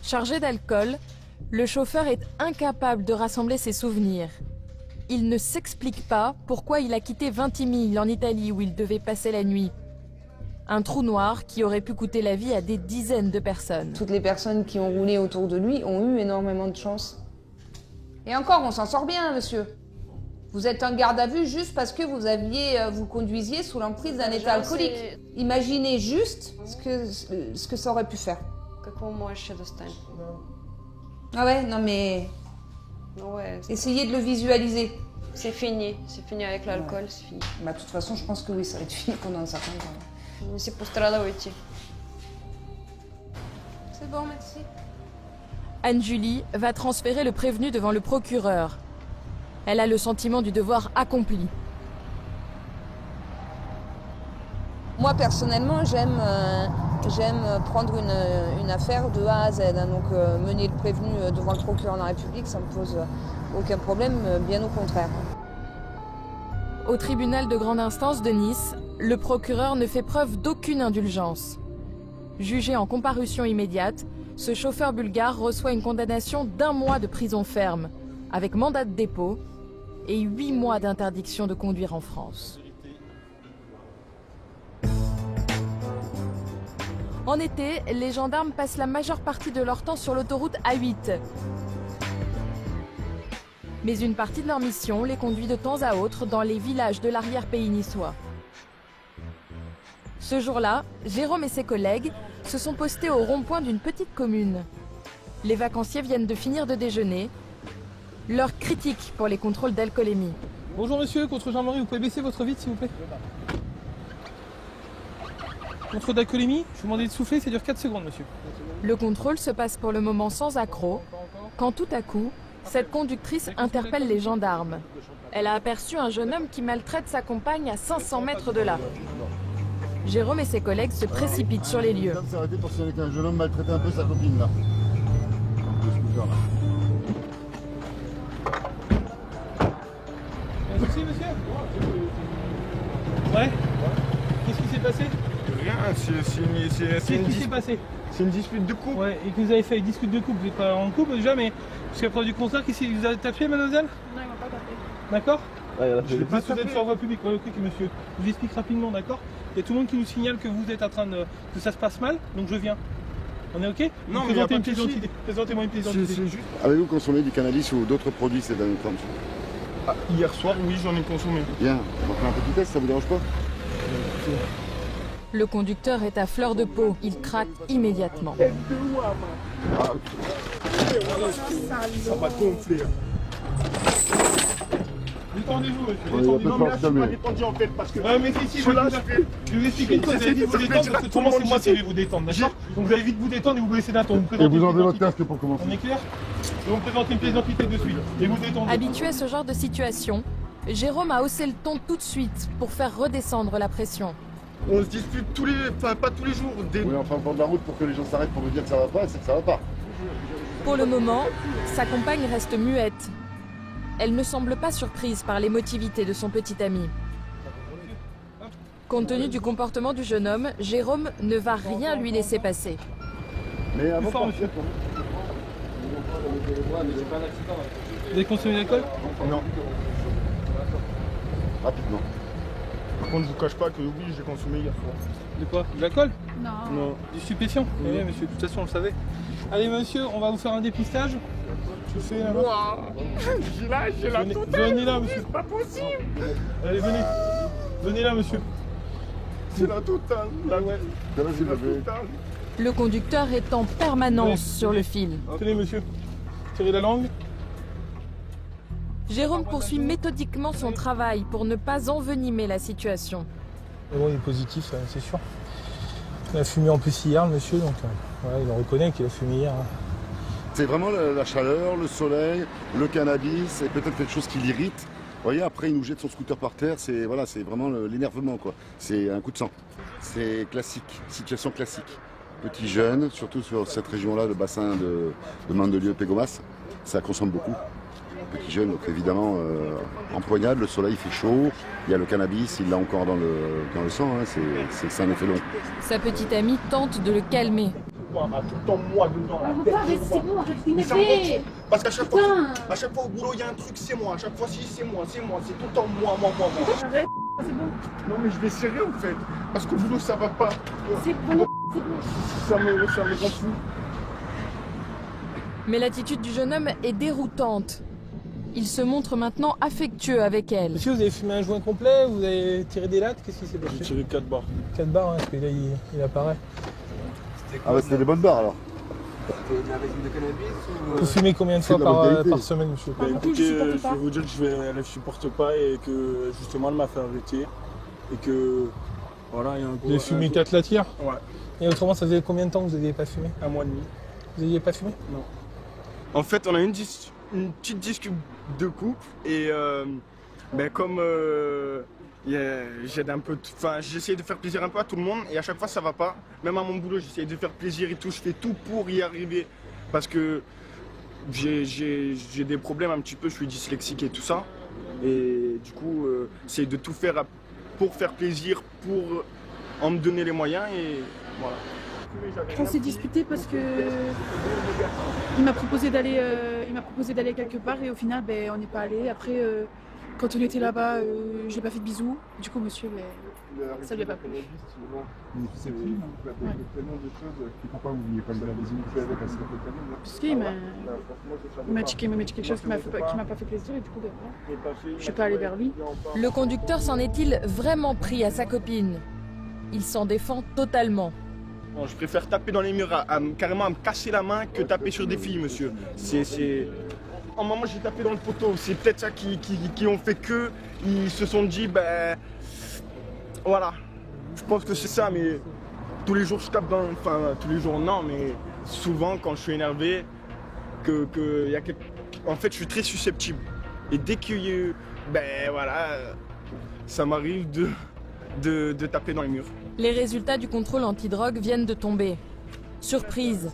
Chargé d'alcool, le chauffeur est incapable de rassembler ses souvenirs. Il ne s'explique pas pourquoi il a quitté Ventimille en Italie où il devait passer la nuit. Un trou noir qui aurait pu coûter la vie à des dizaines de personnes. Toutes les personnes qui ont roulé autour de lui ont eu énormément de chance. Et encore, on s'en sort bien, monsieur. Vous êtes en garde à vue juste parce que vous conduisiez sous l'emprise d'un état alcoolique. Imaginez juste ce que ça aurait pu faire. Ah ouais, non mais... Ouais, essayez de le visualiser. C'est fini avec l'alcool, c'est fini. Bah, de toute façon, je pense que oui, ça va être fini pendant un certain temps. C'est пострадавайте. C'est bon, merci. Anne-Julie va transférer le prévenu devant le procureur. Elle a le sentiment du devoir accompli. Moi, personnellement, j'aime prendre une affaire de A à Z. Hein, donc, mener le prévenu devant le procureur de la République, ça ne me pose aucun problème, bien au contraire. Au tribunal de grande instance de Nice, le procureur ne fait preuve d'aucune indulgence. Jugé en comparution immédiate, ce chauffeur bulgare reçoit une condamnation d'1 mois de prison ferme, avec mandat de dépôt et 8 mois d'interdiction de conduire en France. En été, les gendarmes passent la majeure partie de leur temps sur l'autoroute A8. Mais une partie de leur mission les conduit de temps à autre dans les villages de l'arrière-pays niçois. Ce jour-là, Jérôme et ses collègues se sont postés au rond-point d'une petite commune. Les vacanciers viennent de finir de déjeuner. L'heure critique pour les contrôles d'alcoolémie. Bonjour monsieur, contre gendarmerie, vous pouvez baisser votre vitre s'il vous plaît? Contrôle d'alcoolémie, je vous demande de souffler, ça dure 4 secondes monsieur. Le contrôle se passe pour le moment sans accroc, quand tout à coup, Cette conductrice interpelle les gendarmes. Elle a aperçu un jeune homme qui maltraite sa compagne à 500 mètres de là. Jérôme et ses collègues se précipitent sur les lieux. s'est arrêté pour signaler qu'un jeune homme maltraitait un peu sa copine là. Merci monsieur. Ouais. Qu'est-ce qui s'est passé? Rien, Qu'est-ce qui s'est passé? C'est une dispute de couple. Ouais, et que vous avez fait une dispute de couple, vous n'êtes pas en couple déjà, mais jusqu'à preuve du contraire, qu'est-ce qui vous a tapé, mademoiselle? Non, il m'a pas tapé. D'accord? Je l'ai pas Vous êtes sur la voie publique, ouais, ok monsieur. Je vous explique rapidement, d'accord? Il y a tout le monde qui nous signale que vous êtes en train de... que ça se passe mal, donc je viens. On est ok? Non, mais présentez une pièce d'identité. Présentez-moi une pièce d'identité. Avez-vous consommé du cannabis ou d'autres produits ces derniers temps? Hier soir, oui, j'en ai consommé. Bien, on va faire un petit test, ça vous dérange pas? Le conducteur est à fleur de peau. Il craque immédiatement. Ça va gonfler. Détendez-vous, monsieur. Ouais, Détendez-vous. non, mais là, je suis pas détendu en fait parce que. Ouais, mais si, je vais vous expliquer une chose. Vous allez vite vous détendre parce que tout le monde, c'est moi qui vais vous détendre, d'accord? Donc vous allez vite vous détendre et vous baissez d'un ton. Et vous enlevez votre casque pour commencer. On est clair? Et on présente une pièce d'identité de suite. Et vous détendez. Habitué à ce genre de situation, Jérôme a haussé le ton tout de suite pour faire redescendre la pression. On se dispute pas tous les jours. Oui, enfin, prendre la route pour que les gens s'arrêtent pour vous dire que ça va pas, c'est que ça va pas. Pour le moment, sa compagne reste muette. Elle ne semble pas surprise par l'émotivité de son petit ami. Compte tenu du comportement du jeune homme, Jérôme ne va rien lui laisser passer. Mais avant de monsieur. Vous avez consommé l'alcool? Non. Rapidement. Par contre, je vous cache pas que oui, j'ai consommé hier soir. De quoi? De l'alcool? Non. Du stupéfiant? Oui, monsieur, de toute façon, on le savait. Allez, monsieur, on va vous faire un dépistage. Je fais un... J'ai la totale. Venez là, monsieur. C'est pas possible. Allez, venez. Venez là, monsieur. C'est la totale. C'est la totale. Le conducteur est en permanence sur le fil. Tenez, monsieur. Tirez la langue. Jérôme poursuit méthodiquement son travail pour ne pas envenimer la situation. Bon, il est positif, c'est sûr. Il a fumé en plus hier, le monsieur, donc voilà, il en reconnaît qu'il a fumé hier. C'est vraiment la chaleur, le soleil, le cannabis, et peut-être quelque chose qui l'irrite. Vous voyez, après, il nous jette son scooter par terre, c'est voilà, c'est vraiment l'énervement, quoi. C'est un coup de sang. C'est classique, situation classique. Petit jeune, surtout sur cette région-là, le bassin de Mandelieu, Pégomas, ça consomme beaucoup. Petit jeune, donc évidemment, empoignade, le soleil fait chaud, il y a le cannabis, il l'a encore dans le sang, hein, c'est un effet long. Sa petite amie tente de le calmer. Tout le temps moi dedans la tête. C'est bon, arrête de m'énerver. Parce qu'à chaque fois au boulot il y a un truc, c'est moi. À chaque fois c'est moi, c'est tout le temps moi. Arrête, c'est bon. Non mais je vais serrer en fait. Parce qu'au boulot ça va pas. C'est bon, c'est bon. Ça me rend fou. Mais l'attitude du jeune homme est déroutante. Il se montre maintenant affectueux avec elle. Monsieur, vous avez fumé un joint complet, vous avez tiré des lattes, qu'est-ce qui s'est passé? J'ai tiré 4 barres. 4 barres, hein, parce que là il apparaît. Ah bah c'était des bonnes barres alors. C'était de la résine de cannabis ou... Vous fumez combien de fois par semaine, monsieur? Bah, écoutez, je vais vous dire que elle ne supporte pas et que justement elle m'a fait arrêter. Et que voilà, il y a un gros... Vous avez fumé 4 lattières? Ouais. Et autrement, ça faisait combien de temps que vous n'aviez pas fumé? 1 mois et demi. Vous n'aviez pas fumé? Non. En fait, on a une petite discussion de couple et comme j'aide un peu, j'essaie de faire plaisir un peu à tout le monde et à chaque fois ça va pas. Même à mon boulot, j'essaie de faire plaisir et tout. Je fais tout pour y arriver parce que j'ai des problèmes un petit peu. Je suis dyslexique et tout ça et du coup, j'essaie de tout faire pour faire plaisir, pour en me donner les moyens et voilà. On s'est disputé parce que il m'a proposé d'aller quelque part et au final on n'est pas allé. Après quand on était là-bas, j'ai pas fait de bisous. Du coup monsieur ça lui a pas plu. C'est pris, vous avez tellement de choses qui pourquoi vous vouliez pas le bisous avec la sécurité. Parce qu'il m'a dit quelque chose qui m'a pas fait plaisir et du coup je suis pas allée vers lui. Le conducteur s'en est-il vraiment pris à sa copine? Il s'en défend totalement. Non, je préfère taper dans les murs, carrément à me casser la main que taper sur des filles, monsieur. En moment, j'ai tapé dans le poteau. C'est peut-être ça qui ont fait que ils se sont dit, voilà. Je pense que c'est ça, mais tous les jours je tape tous les jours non, mais souvent quand je suis énervé, qu'il y a en fait, je suis très susceptible. Et dès que, ça m'arrive de taper dans les murs. Les résultats du contrôle antidrogue viennent de tomber. Surprise,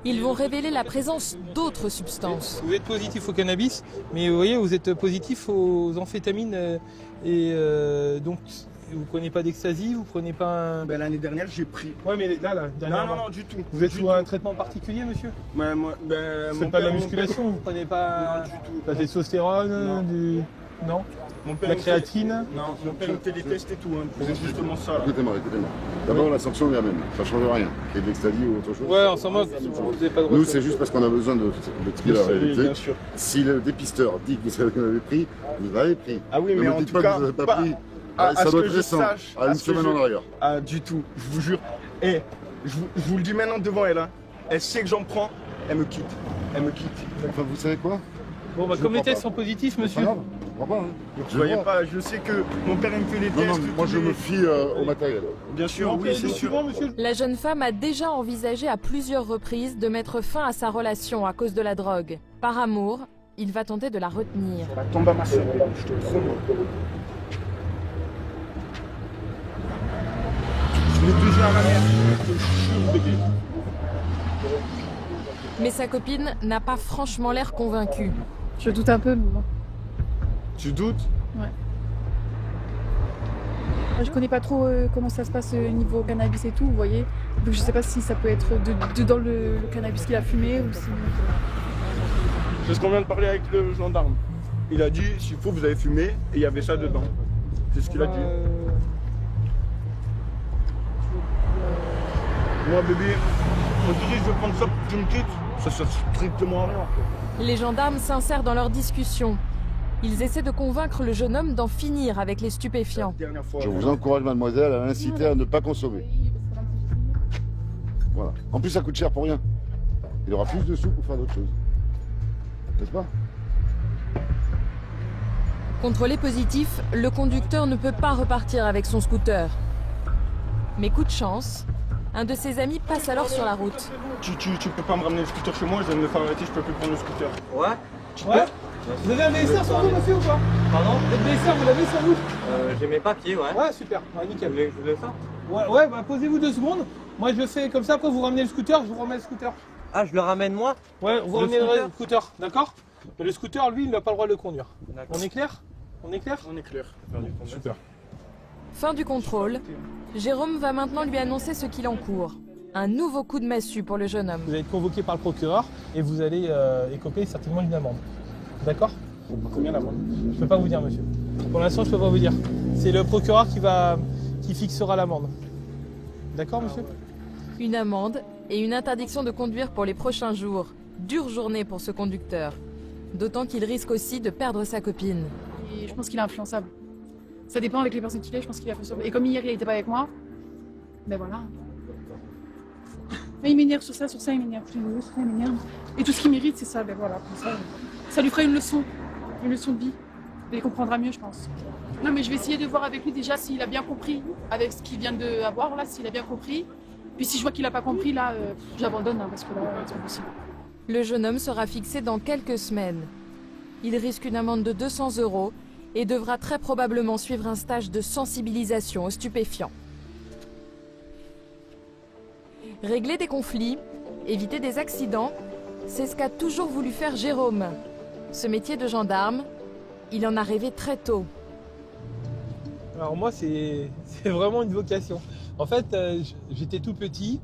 ils vont révéler la présence d'autres substances. Vous êtes positif au cannabis, mais vous voyez, vous êtes positif aux amphétamines donc vous prenez pas d'ecstasy, vous prenez pas un... L'année dernière, j'ai pris. Ouais, mais là, dernièrement. Non, du tout. Vous êtes sous un traitement particulier, monsieur? C'est pas de la musculation, vous prenez pas la testostérone, Non. La créatine? Non, mon père me fait des tests et tout, c'est justement ça. Écoutez-moi. D'abord, la sanction est la même, ça ne change rien. Qu'il y ait de l'ecstasy ou autre chose. Ouais, en ce moment, vous n'avez pas de Nous, c'est juste parce qu'on a besoin de trier la réalité. Bien sûr. Si le dépisteur dit que vous avez pris, vous avez pris. Ah oui, mais en tout cas, vous n'avez pas pris. Ça doit être récent, à une semaine en arrière. Ah, du tout, je vous jure. Et je vous le dis maintenant devant elle. Elle sait que j'en prends, elle me quitte. Enfin, vous savez quoi? Bon, comme les tests sont positifs, monsieur. Je crois pas. Je voyais pas, je sais que mon père il me fait les tests. Non, moi je me fie au matériel. Bien sûr, oui, c'est sûr. La jeune femme a déjà envisagé à plusieurs reprises de mettre fin à sa relation à cause de la drogue. Par amour, il va tenter de la retenir. Ça va tomber à ma soeur, je te promets. Je l'ai déjà à la mère, je te jure, bébé. Mais sa copine n'a pas franchement l'air convaincue. Je doute un peu, mais bon. Tu doutes? Ouais. Je connais pas trop comment ça se passe niveau cannabis et tout, vous voyez. Donc je sais pas si ça peut être dans le cannabis qu'il a fumé ou si... C'est ce qu'on vient de parler avec le gendarme. Il a dit, s'il faut, vous avez fumé et il y avait ça dedans. C'est ce qu'il a dit. Moi, bébé, on dirait je vais prendre ça pour que tu me quittes. Ça sert strictement à rien. Les gendarmes s'insèrent dans leur discussion. Ils essaient de convaincre le jeune homme d'en finir avec les stupéfiants. Je vous encourage, mademoiselle, à l'inciter à ne pas consommer. Voilà. En plus, ça coûte cher pour rien. Il aura plus de sous pour faire d'autres choses. N'est-ce pas? Contrôlé positif, le conducteur ne peut pas repartir avec son scooter. Mais coup de chance, un de ses amis passe alors sur la route. Tu peux pas me ramener le scooter chez moi, je viens de me faire arrêter, je peux plus prendre le scooter. Ouais. Vous avez un DSR sur vous, monsieur, ou pas? Pardon? Votre DSR, vous l'avez sur vous? J'ai mes papiers, ouais. Ouais, super, nickel. Vous voulez ça? Ouais, posez-vous 2 secondes. Moi, je le fais comme ça, après vous ramenez le scooter, je vous remets le scooter. Ah, je le ramène moi? Ouais, vous ramenez le scooter, d'accord? Mais le scooter, lui, il n'a pas le droit de le conduire. On est clair? On est clair. Super. Fin du contrôle. Jérôme va maintenant lui annoncer ce qu'il encourt. Un nouveau coup de massue pour le jeune homme. Vous allez être convoqué par le procureur et vous allez écoper certainement d'une amende. D'accord? Combien d'amende? Je ne peux pas vous dire, monsieur. Pour l'instant, je ne peux pas vous dire. C'est le procureur qui fixera l'amende. D'accord, monsieur? Une amende et une interdiction de conduire pour les prochains jours. Dure journée pour ce conducteur. D'autant qu'il risque aussi de perdre sa copine. Et je pense qu'il est influençable. Ça dépend avec les personnes qu'il est, je pense qu'il est influençable. Et comme hier, il n'était pas avec moi, ben voilà. Mais il m'énerve sur ça, il m'énerve. Il m'énerve. Et tout ce qui mérite, c'est ça, ben voilà. Ça lui fera une leçon de vie. Il comprendra mieux, je pense. Non, mais je vais essayer de voir avec lui déjà s'il a bien compris, avec ce qu'il vient d'avoir là, s'il a bien compris. Puis si je vois qu'il n'a pas compris, là, j'abandonne, parce que là, c'est pas possible. Le jeune homme sera fixé dans quelques semaines. Il risque une amende de 200 € et devra très probablement suivre un stage de sensibilisation aux stupéfiants. Régler des conflits, éviter des accidents, c'est ce qu'a toujours voulu faire Jérôme. Ce métier de gendarme, il en a rêvé très tôt. Alors moi, c'est vraiment une vocation. En fait, j'étais tout petit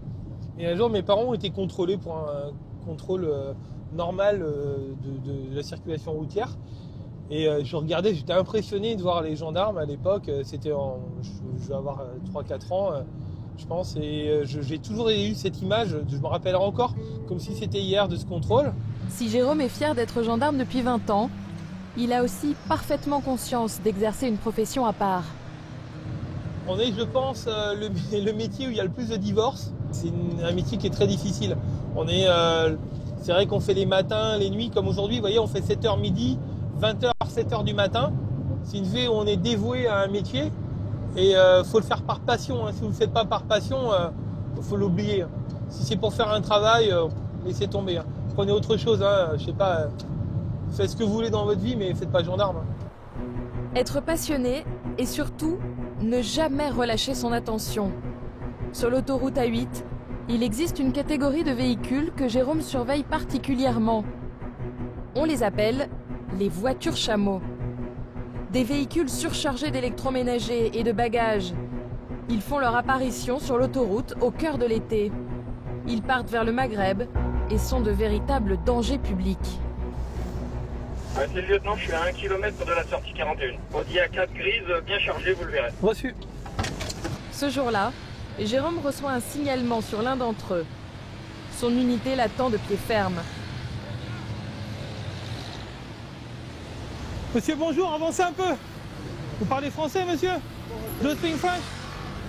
et un jour, mes parents ont été contrôlés pour un contrôle normal de la circulation routière. Et je regardais, j'étais impressionné de voir les gendarmes à l'époque. C'était je vais avoir 3-4 ans, je pense. Et j'ai toujours eu cette image, je me rappellerai encore, comme si c'était hier, de ce contrôle. Si Jérôme est fier d'être gendarme depuis 20 ans, il a aussi parfaitement conscience d'exercer une profession à part. On est, je pense, le métier où il y a le plus de divorces. C'est un métier qui est très difficile. C'est vrai qu'on fait les matins, les nuits, comme aujourd'hui, vous voyez, on fait 7h midi, 20h, 7h du matin. C'est une vie où on est dévoué à un métier et faut le faire par passion. Si vous ne le faites pas par passion, faut l'oublier. Si c'est pour faire un travail, laissez tomber. Prenez autre chose, je sais pas, faites ce que vous voulez dans votre vie, mais faites pas gendarme. Être passionné et surtout ne jamais relâcher son attention. Sur l'autoroute A8, il existe une catégorie de véhicules que Jérôme surveille particulièrement. On les appelle les voitures chameaux. Des véhicules surchargés d'électroménager et de bagages. Ils font leur apparition sur l'autoroute au cœur de l'été. Ils partent vers le Maghreb et sont de véritables dangers publics. C'est le lieutenant, je suis à 1 km de la sortie 41. Audi A4 grise, bien chargée, vous le verrez. Reçu. Ce jour-là, Jérôme reçoit un signalement sur l'un d'entre eux. Son unité l'attend de pied ferme. Monsieur, bonjour, avancez un peu. Vous parlez français, monsieur? Do you speak French?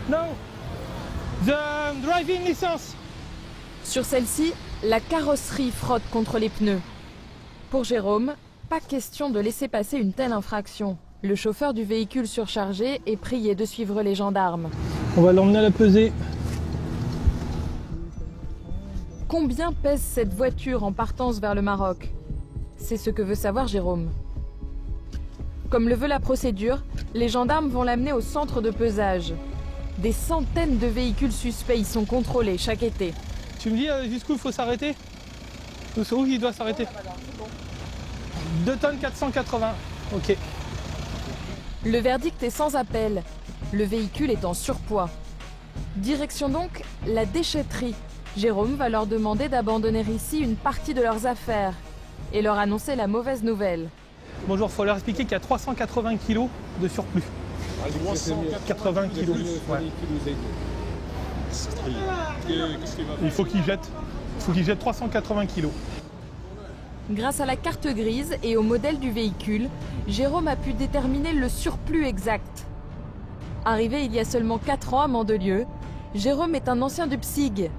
No. The driving license. Sur celle-ci, la carrosserie frotte contre les pneus. Pour Jérôme, pas question de laisser passer une telle infraction. Le chauffeur du véhicule surchargé est prié de suivre les gendarmes. On va l'emmener à la pesée. Combien pèse cette voiture en partance vers le Maroc? C'est ce que veut savoir Jérôme. Comme le veut la procédure, les gendarmes vont l'amener au centre de pesage. Des centaines de véhicules suspects y sont contrôlés chaque été. Tu me dis jusqu'où il faut s'arrêter? Où il doit s'arrêter? 2 tonnes 480. Ok. Le verdict est sans appel. Le véhicule est en surpoids. Direction donc la déchetterie. Jérôme va leur demander d'abandonner ici une partie de leurs affaires et leur annoncer la mauvaise nouvelle. Bonjour, il faut leur expliquer qu'il y a 380 kg de surplus. 380 kg. Ouais. Il faut qu'ils jettent. Il faut qu'ils jettent 380 kg. Grâce à la carte grise et au modèle du véhicule, Jérôme a pu déterminer le surplus exact. Arrivé il y a seulement 4 ans à Mandelieu, Jérôme est un ancien du PSIG,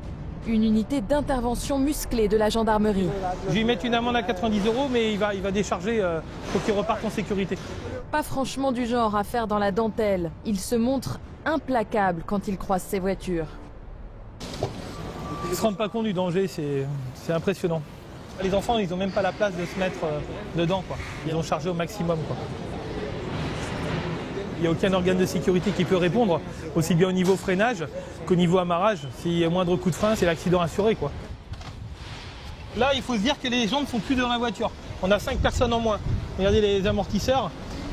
une unité d'intervention musclée de la gendarmerie. Je vais lui mettre une amende à 90 €, mais il va décharger pour qu'il reparte en sécurité. Pas franchement du genre à faire dans la dentelle. Il se montre implacable quand il croise ces voitures. Ils ne se rendent pas compte du danger, c'est impressionnant. Les enfants, ils n'ont même pas la place de se mettre dedans, quoi. Ils ont chargé au maximum, quoi. Il n'y a aucun organe de sécurité qui peut répondre, aussi bien au niveau freinage qu'au niveau amarrage. S'il y a moindre coup de frein, c'est l'accident assuré, quoi. Là, il faut se dire que les gens ne sont plus dans la voiture. On a 5 personnes en moins. Regardez les amortisseurs.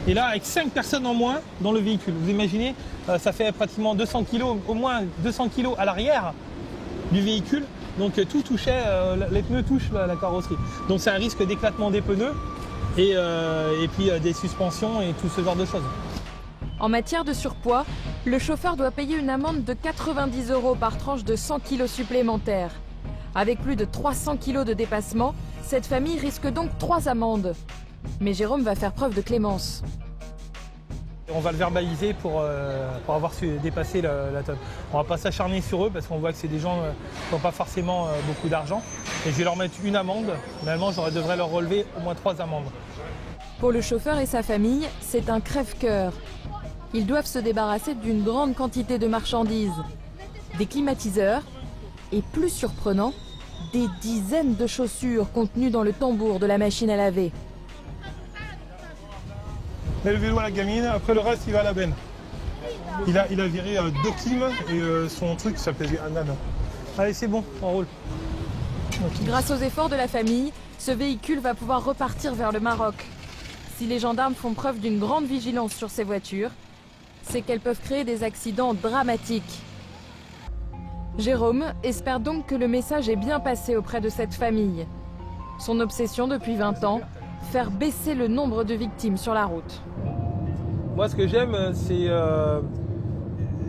Et là, avec 5 personnes en moins dans le véhicule, vous imaginez, ça fait pratiquement 200 kg, au moins 200 kg à l'arrière du véhicule. Donc tout touchait, les pneus touchent la carrosserie. Donc c'est un risque d'éclatement des pneus et puis des suspensions et tout ce genre de choses. En matière de surpoids, le chauffeur doit payer une amende de 90 € par tranche de 100 kg supplémentaires. Avec plus de 300 kg de dépassement, cette famille risque donc 3 amendes. Mais Jérôme va faire preuve de clémence. On va le verbaliser pour avoir su dépasser la tonne. On ne va pas s'acharner sur eux parce qu'on voit que c'est des gens qui n'ont pas forcément beaucoup d'argent. Et je vais leur mettre une amende. Finalement, je devrais leur relever au moins 3 amendes. Pour le chauffeur et sa famille, c'est un crève-cœur. Ils doivent se débarrasser d'une grande quantité de marchandises. Des climatiseurs et, plus surprenant, des dizaines de chaussures contenues dans le tambour de la machine à laver. Met le vélo à la gamine, après le reste il va à la benne. Il a viré 2 clims et son truc s'appelle un âne. Allez, c'est bon, on roule. Okay. Grâce aux efforts de la famille, ce véhicule va pouvoir repartir vers le Maroc. Si les gendarmes font preuve d'une grande vigilance sur ces voitures, c'est qu'elles peuvent créer des accidents dramatiques. Jérôme espère donc que le message est bien passé auprès de cette famille. Son obsession depuis 20 ans, faire baisser le nombre de victimes sur la route. Moi, ce que j'aime, c'est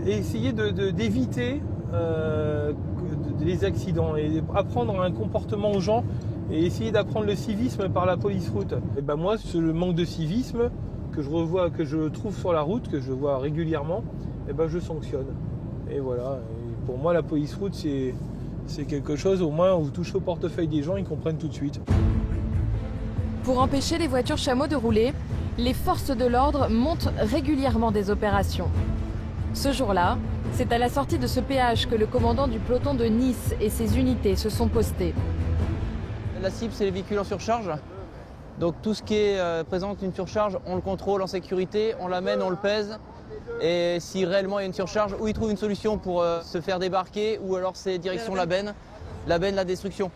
essayer d'éviter les accidents et apprendre un comportement aux gens et essayer d'apprendre le civisme par la police route. Et ben moi, c'est le manque de civisme que je trouve sur la route, que je vois régulièrement, et ben je sanctionne. Et voilà. Et pour moi, la police route, c'est quelque chose, au moins, où vous touchez au portefeuille des gens, ils comprennent tout de suite. Pour empêcher les voitures chameaux de rouler, les forces de l'ordre montent régulièrement des opérations. Ce jour-là, c'est à la sortie de ce péage que le commandant du peloton de Nice et ses unités se sont postés. La cible, c'est les véhicules en surcharge. Donc tout ce qui présente une surcharge, on le contrôle en sécurité, on l'amène, on le pèse. Et si réellement il y a une surcharge, ou il trouve une solution pour se faire débarquer, ou alors c'est direction la benne, la destruction.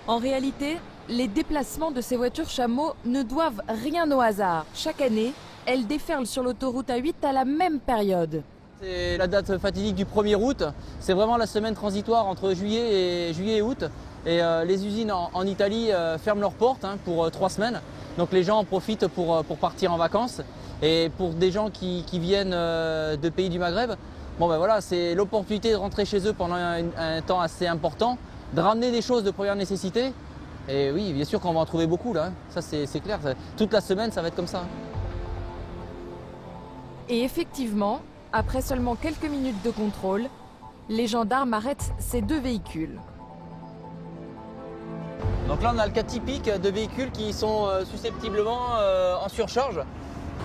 En réalité, les déplacements de ces voitures chameaux ne doivent rien au hasard. Chaque année, elles déferlent sur l'autoroute A8 à la même période. C'est la date fatidique du 1er août, c'est vraiment la semaine transitoire entre juillet et août. Et les usines en Italie ferment leurs portes pour 3 semaines. Donc les gens en profitent pour partir en vacances. Et pour des gens qui viennent de pays du Maghreb, bon ben voilà, c'est l'opportunité de rentrer chez eux pendant un temps assez important, de ramener des choses de première nécessité. Et oui, bien sûr qu'on va en trouver beaucoup là, ça c'est clair. Toute la semaine, ça va être comme ça. Et effectivement, après seulement quelques minutes de contrôle, les gendarmes arrêtent ces 2 véhicules. Donc là, on a le cas typique de véhicules qui sont susceptiblement en surcharge.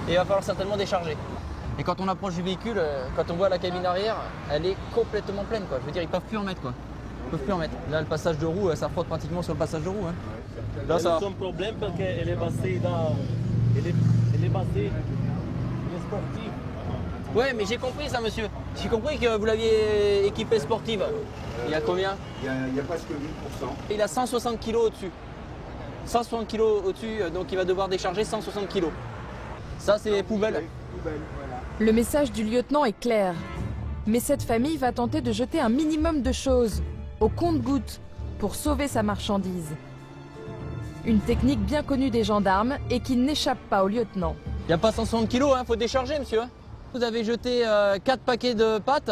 Et il va falloir certainement décharger. Et quand on approche du véhicule, quand on voit la cabine arrière, elle est complètement pleine, quoi. Je veux dire, ils ne peuvent plus en mettre, quoi. Ils peuvent plus en mettre. Là, le passage de roue, ça frotte pratiquement sur le passage de roue. Là, ça... C'est un problème parce qu'elle est basée dans... Elle est basée sportive. Ouais, mais j'ai compris ça, monsieur. J'ai compris que vous l'aviez équipée sportive. Il y a combien? Il y a presque 1000%. Il a 160 kg au-dessus. 160 kg au-dessus, donc il va devoir décharger 160 kg. Ça, c'est poubelle. Le message du lieutenant est clair. Mais cette famille va tenter de jeter un minimum de choses, au compte-gouttes, pour sauver sa marchandise. Une technique bien connue des gendarmes et qui n'échappe pas au lieutenant. Il n'y a pas 160 kg, il faut décharger, monsieur. Vous avez jeté 4 paquets de pâtes,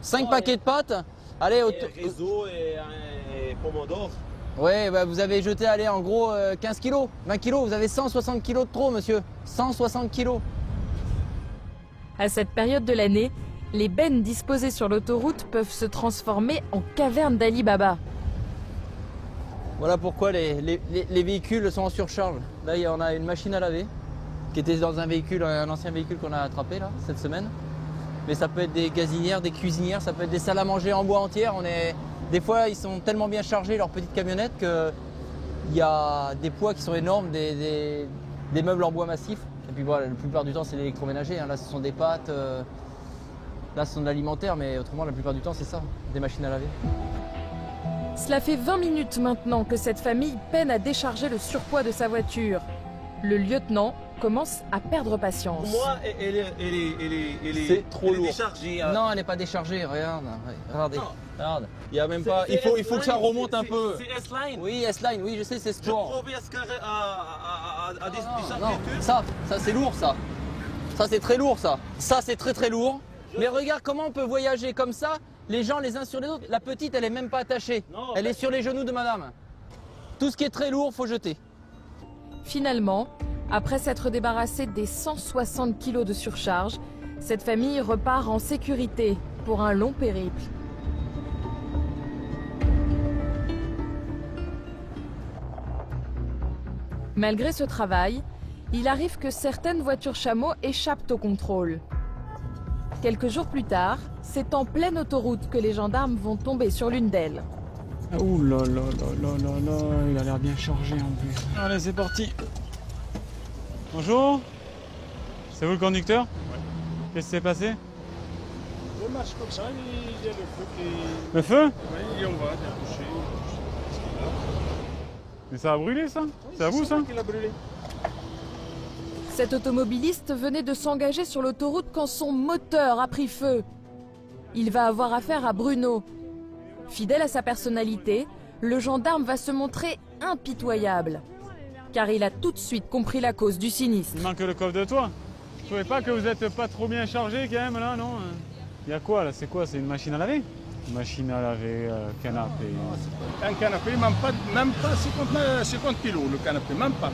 5 paquets de pâtes. Allez, réseau et pomodoro. Ouais, bah vous avez jeté, allez, en gros 15 kilos, 20 kilos, vous avez 160 kilos de trop, monsieur. 160 kilos. À cette période de l'année, les bennes disposées sur l'autoroute peuvent se transformer en cavernes d'Ali Baba. Voilà pourquoi les véhicules sont en surcharge. Là, il y en a une machine à laver qui était dans un véhicule, un ancien véhicule qu'on a attrapé là, cette semaine. Mais ça peut être des gazinières, des cuisinières, ça peut être des salles à manger en bois entière. Des fois, ils sont tellement bien chargés, leurs petites camionnettes, qu'il y a des poids qui sont énormes, des meubles en bois massif. Et puis voilà, la plupart du temps, c'est l'électroménager. Là, ce sont des pâtes, là, ce sont de l'alimentaire, mais autrement, la plupart du temps, c'est ça, des machines à laver. Cela fait 20 minutes maintenant que cette famille peine à décharger le surpoids de sa voiture. Le lieutenant commence à perdre patience. Pour moi, elle est c'est trop lourd. Déchargée. Non, elle n'est pas déchargée, regarde. Regardez. Regarde. Il y a même pas. Il faut que ça remonte un peu. C'est S-Line. Oui, S-Line, oui, je sais, c'est sport. Je trouve à des non, ça c'est lourd, ça. Ça c'est très lourd, ça. Ça c'est très très lourd. Mais regarde comment on peut voyager comme ça, les gens les uns sur les autres. La petite, elle est même pas attachée. Non, elle est sur les genoux de madame. Tout ce qui est très lourd, faut jeter. Finalement, après s'être débarrassée des 160 kilos de surcharge, cette famille repart en sécurité pour un long périple. Malgré ce travail, il arrive que certaines voitures chameaux échappent au contrôle. Quelques jours plus tard, c'est en pleine autoroute que les gendarmes vont tomber sur l'une d'elles. Ouh là là là là là là, il a l'air bien chargé en plus. Allez, c'est parti. Bonjour. C'est vous le conducteur? Ouais. Qu'est-ce qui s'est passé? On marche comme ça, il y a le feu qui... Le feu? Oui, et on va déboucher. Mais ça a brûlé ça? Oui, c'est à vous ça? Qui l'a brûlé. Cet automobiliste venait de s'engager sur l'autoroute quand son moteur a pris feu. Il va avoir affaire à Bruno. Fidèle à sa personnalité, le gendarme va se montrer impitoyable. Car il a tout de suite compris la cause du sinistre. Il manque le coffre de toit. Vous trouvez pas que vous êtes pas trop bien chargé quand même là, non? Il y a quoi là? C'est quoi? C'est une machine à laver? Machine à laver, canapé. Un canapé, même pas 50 kilos le canapé, même pas.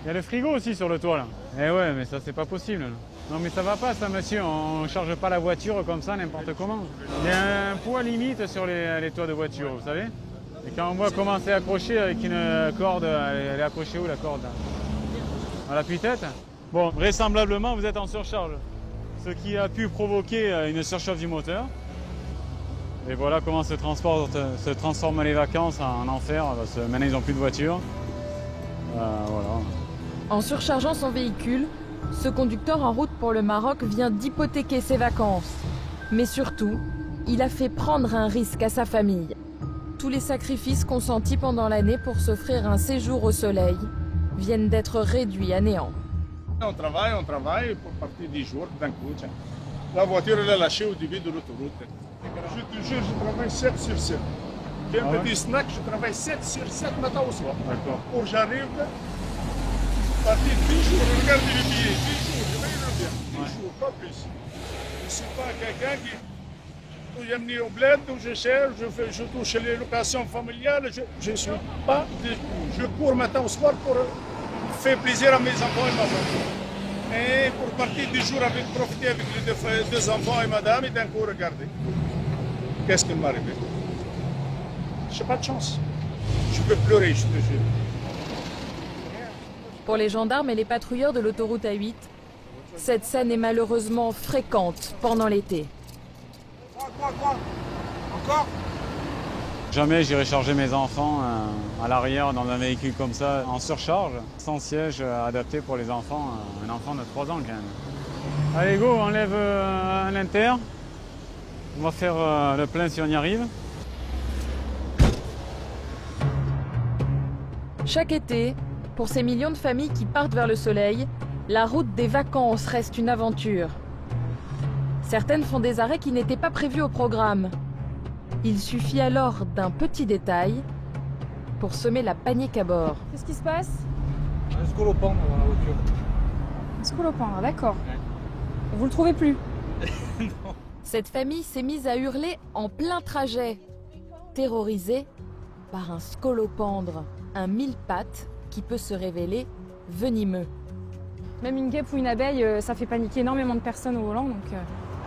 Il y a le frigo aussi sur le toit là. Eh ouais, mais ça c'est pas possible. Là. Non mais ça va pas ça monsieur, on charge pas la voiture comme ça n'importe comment. Il y a un poids limite sur les toits de voiture, vous savez. Et quand on voit comment c'est accroché avec une corde, elle est accrochée où la corde là? À l'appui-tête? Bon, vraisemblablement vous êtes en surcharge. Ce qui a pu provoquer une surcharge du moteur. Et voilà comment se transforment les vacances en enfer, parce que maintenant ils n'ont plus de voiture. Voilà. En surchargeant son véhicule, ce conducteur en route pour le Maroc vient d'hypothéquer ses vacances. Mais surtout, il a fait prendre un risque à sa famille. Tous les sacrifices consentis pendant l'année pour s'offrir un séjour au soleil viennent d'être réduits à néant. On travaille pour partir 10 jours d'un coup. Tiens. La voiture elle est lâchée au début de l'autoroute. Je te jure, je travaille 7 sur 7. J'ai un petit snack, je travaille 7 sur 7 matin au soir. Pour j'arrive, partir 10 jours, regardez le billet, 10 jours, je vais le bien. 10 jours, pas plus. Je ne suis pas quelqu'un qui... J'ai mis au bled, où je cherche, je touche les locations familiales, je ne suis pas du tout. Je cours matin au soir pour faire plaisir à mes enfants et ma femme. Et pour partir du jour avec profiter avec les deux enfants et madame et d'un coup regarder. Qu'est-ce qui m'est arrivé? Je n'ai pas de chance. Je peux pleurer, je te jure. Pour les gendarmes et les patrouilleurs de l'autoroute A8, cette scène est malheureusement fréquente pendant l'été. Encore? Jamais j'irai charger mes enfants à l'arrière dans un véhicule comme ça, en surcharge, sans siège adapté pour les enfants, un enfant de 3 ans quand même. Allez go, on enlève un inter. On va faire le plein si on y arrive. Chaque été, pour ces millions de familles qui partent vers le soleil, la route des vacances reste une aventure. Certaines font des arrêts qui n'étaient pas prévus au programme. Il suffit alors d'un petit détail pour semer la panique à bord. Qu'est-ce qui se passe? Un scolopendre dans la voiture. Un scolopendre, d'accord. Vous le trouvez plus? Non. Cette famille s'est mise à hurler en plein trajet, terrorisée par un scolopendre, un mille-pattes qui peut se révéler venimeux. Même une guêpe ou une abeille, ça fait paniquer énormément de personnes au volant, donc...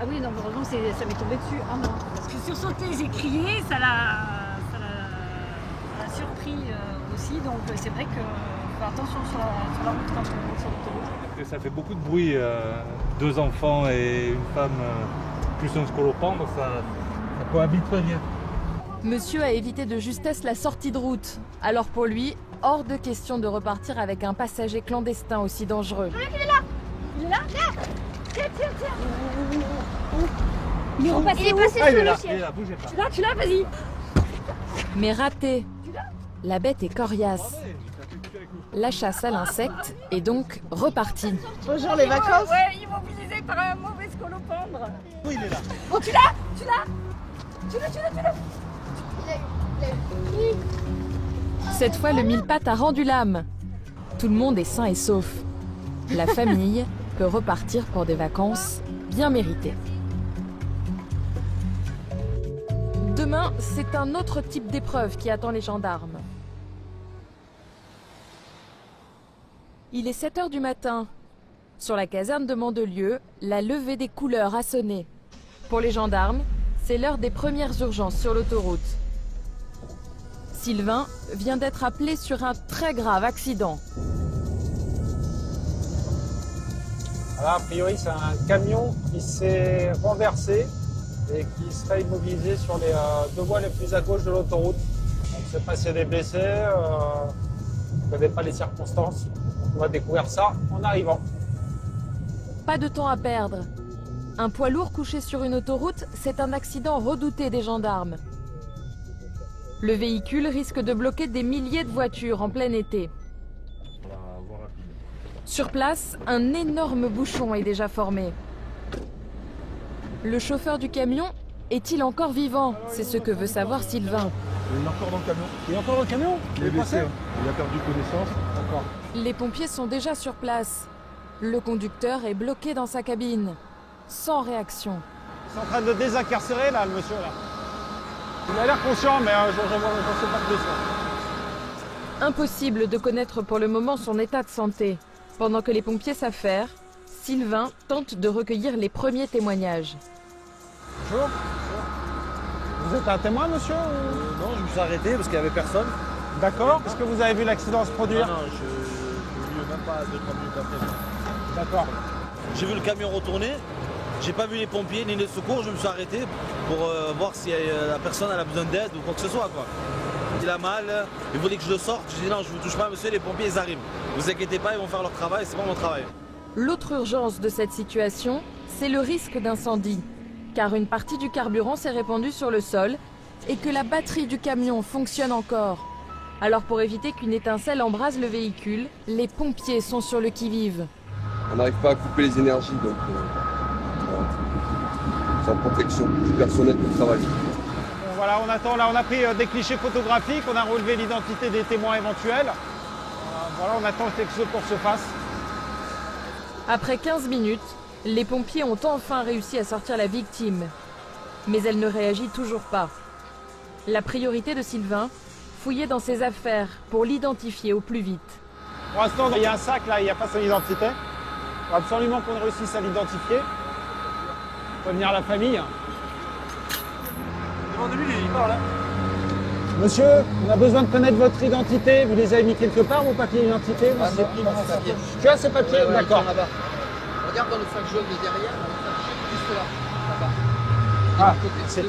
Ah oui, non, heureusement, ça m'est tombé dessus. Ah non, parce que sursauté, j'ai crié, ça l'a surpris aussi, donc c'est vrai que faut faire attention sur la route quand on monte sur l'autoroute. Ça fait beaucoup de bruit, 2 enfants et une femme, plus un scolopendre, ça cohabite pas bien. Monsieur a évité de justesse la sortie de route, alors pour lui, hors de question de repartir avec un passager clandestin aussi dangereux. Il est là! Il est là! Là! Tiens! Il est repassé où? Il est là, bougez pas. Tu l'as, vas-y! Mais raté, la bête est coriace. La chasse à l'insecte est donc repartie. Bonjour les vacances! Ouais, immobilisé par un mauvais scolopendre. Oui, il est là. Oh, tu l'as! Tu l'as! Cette fois, le mille-pattes a rendu l'âme. Tout le monde est sain et sauf. La famille peut repartir pour des vacances bien méritées. Demain, c'est un autre type d'épreuve qui attend les gendarmes. Il est 7 h du matin. Sur la caserne de Mandelieu, la levée des couleurs a sonné. Pour les gendarmes, c'est l'heure des premières urgences sur l'autoroute. Sylvain vient d'être appelé sur un très grave accident. Voilà, a priori, c'est un camion qui s'est renversé et qui serait immobilisé sur les 2 voies les plus à gauche de l'autoroute. On ne sait pas s'il y a des blessés, on ne connaît pas les circonstances. On va découvrir ça en arrivant. Pas de temps à perdre. Un poids lourd couché sur une autoroute, c'est un accident redouté des gendarmes. Le véhicule risque de bloquer des milliers de voitures en plein été. Sur place, un énorme bouchon est déjà formé. Le chauffeur du camion est-il encore vivant? C'est ce que veut savoir Sylvain. Il est encore dans le camion. Il est encore dans le camion? Il est blessé. Il a perdu connaissance. D'accord. Les pompiers sont déjà sur place. Le conducteur est bloqué dans sa cabine, sans réaction. Ils sont en train de désincarcérer là, le monsieur là. Il a l'air conscient, mais je ne sais pas plus. Impossible de connaître pour le moment son état de santé. Pendant que les pompiers s'affairent, Sylvain tente de recueillir les premiers témoignages. Bonjour. Vous êtes un témoin, monsieur Non, je me suis arrêté parce qu'il n'y avait personne. D'accord. Est-ce que vous avez vu l'accident se produire? Non, je n'ai vu même pas 2-3 minutes après. D'accord. J'ai vu le camion retourner. J'ai pas vu les pompiers ni les secours. Je me suis arrêté pour voir si la personne a besoin d'aide ou quoi que ce soit, quoi. Il a mal, il voulait que je le sorte. Je dis non, je ne vous touche pas, monsieur, les pompiers ils arrivent. Vous inquiétez pas, ils vont faire leur travail, c'est pas mon travail. L'autre urgence de cette situation, c'est le risque d'incendie, car une partie du carburant s'est répandue sur le sol et que la batterie du camion fonctionne encore. Alors pour éviter qu'une étincelle embrase le véhicule, les pompiers sont sur le qui-vive. On n'arrive pas à couper les énergies, donc sans protection du personnel de travail. Voilà, on attend, là on a pris des clichés photographiques, on a relevé l'identité des témoins éventuels. Voilà, on attend que quelque chose pour se fasse. Après 15 minutes, les pompiers ont enfin réussi à sortir la victime. Mais elle ne réagit toujours pas. La priorité de Sylvain, fouiller dans ses affaires pour l'identifier au plus vite. Pour l'instant, il y a un sac là, il n'y a pas son identité. Il faut absolument qu'on réussisse à l'identifier. Prévenir la famille. Demandez-lui, il parle là. Monsieur, on a besoin de connaître votre identité. Vous les avez mis quelque part, vos papiers d'identité? Tu as ces papiers? D'accord. Regarde dans le sac jaune de derrière, juste là. Ah, c'est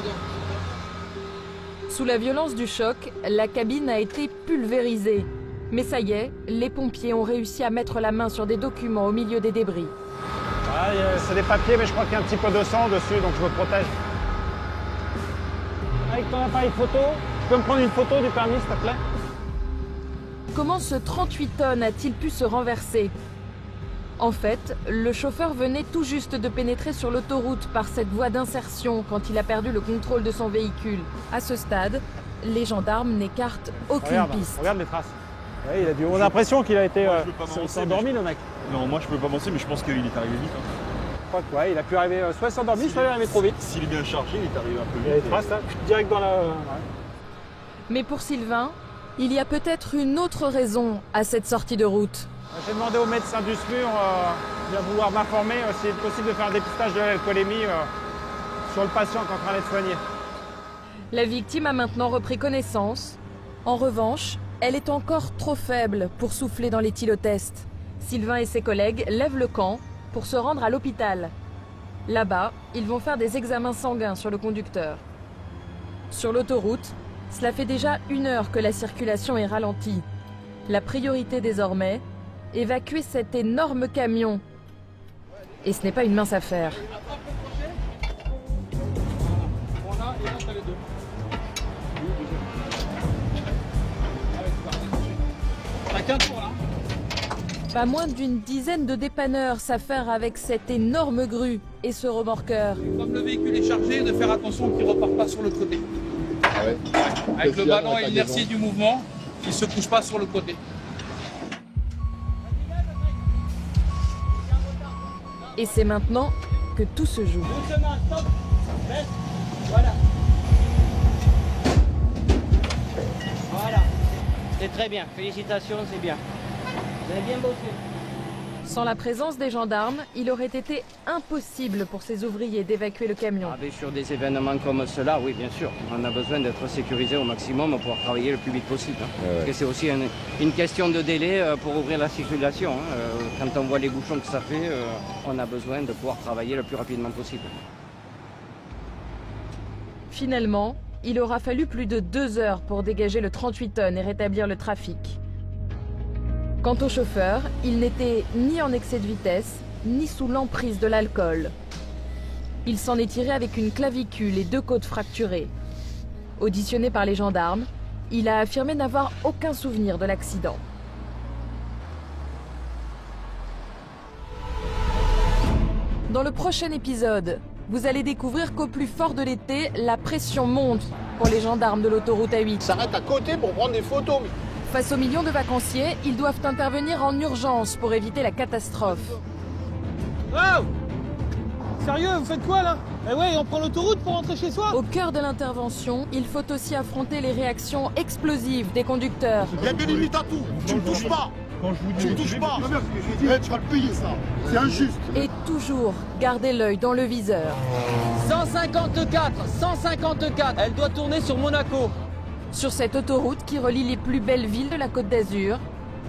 Sous la violence du choc, la cabine a été pulvérisée. Mais ça y est, les pompiers ont réussi à mettre la main sur des documents au milieu des débris. Voilà, c'est des papiers, mais je crois qu'il y a un petit peu de sang dessus, donc je me protège. Avec ton appareil photo, tu peux me prendre une photo du permis, s'il te plaît? Comment ce 38 tonnes a-t-il pu se renverser? En fait, le chauffeur venait tout juste de pénétrer sur l'autoroute par cette voie d'insertion quand il a perdu le contrôle de son véhicule. À ce stade, les gendarmes n'écartent aucune piste. Regarde les traces. Ouais, on a l'impression qu'il a été endormi, le mec. Non, moi je peux pas penser, mais je pense qu'il est arrivé vite. Je crois que ouais, il a pu arriver, soit s'endormi, soit il est arrivé trop vite. S'il est bien chargé, il est arrivé un peu vite. Il y a des traces là, direct dans la... Mais pour Sylvain, il y a peut-être une autre raison à cette sortie de route. J'ai demandé au médecin du SMUR de vouloir m'informer s'il est possible de faire un dépistage de l'alcoolémie sur le patient qui est en train d'être soigné. La victime a maintenant repris connaissance. En revanche, elle est encore trop faible pour souffler dans l'éthylotest. Sylvain et ses collègues lèvent le camp pour se rendre à l'hôpital. Là-bas, ils vont faire des examens sanguins sur le conducteur. Sur l'autoroute, cela fait déjà 1 heure que la circulation est ralentie. La priorité désormais, évacuer cet énorme camion. Et ce n'est pas une mince affaire. Pas moins d'une dizaine de dépanneurs s'affairent avec cette énorme grue et ce remorqueur. Comme le véhicule est chargé, de faire attention qu'il ne reparte pas sur le côté. Ah ouais. Avec le ballon et l'inertie du mouvement, qu'il ne se couche pas sur le côté. Et c'est maintenant que tout se joue. Voilà. Voilà. C'est très bien. Félicitations, c'est bien. Vous avez bien bossé. Sans la présence des gendarmes, il aurait été impossible pour ces ouvriers d'évacuer le camion. Ah, sur des événements comme cela, oui, bien sûr. On a besoin d'être sécurisé au maximum pour pouvoir travailler le plus vite possible. Parce que c'est aussi une question de délai pour ouvrir la circulation. Quand on voit les bouchons que ça fait, on a besoin de pouvoir travailler le plus rapidement possible. Finalement, il aura fallu plus de 2 heures pour dégager le 38 tonnes et rétablir le trafic. Quant au chauffeur, il n'était ni en excès de vitesse, ni sous l'emprise de l'alcool. Il s'en est tiré avec une clavicule et 2 côtes fracturées. Auditionné par les gendarmes, il a affirmé n'avoir aucun souvenir de l'accident. Dans le prochain épisode, vous allez découvrir qu'au plus fort de l'été, la pression monte pour les gendarmes de l'autoroute A8. S'arrête à côté pour prendre des photos. Face aux millions de vacanciers, ils doivent intervenir en urgence pour éviter la catastrophe. Oh! Sérieux, vous faites quoi là? Eh ouais, on prend l'autoroute pour rentrer chez soi? Au cœur de l'intervention, il faut aussi affronter les réactions explosives des conducteurs. Il y a des limites à tout. Tu me touches pas. Quand je vous dis, tu me touches pas. Tu vas le payer ça. C'est injuste. Et toujours garder l'œil dans le viseur. 154, 154. Elle doit tourner sur Monaco. Sur cette autoroute qui relie les plus belles villes de la Côte d'Azur,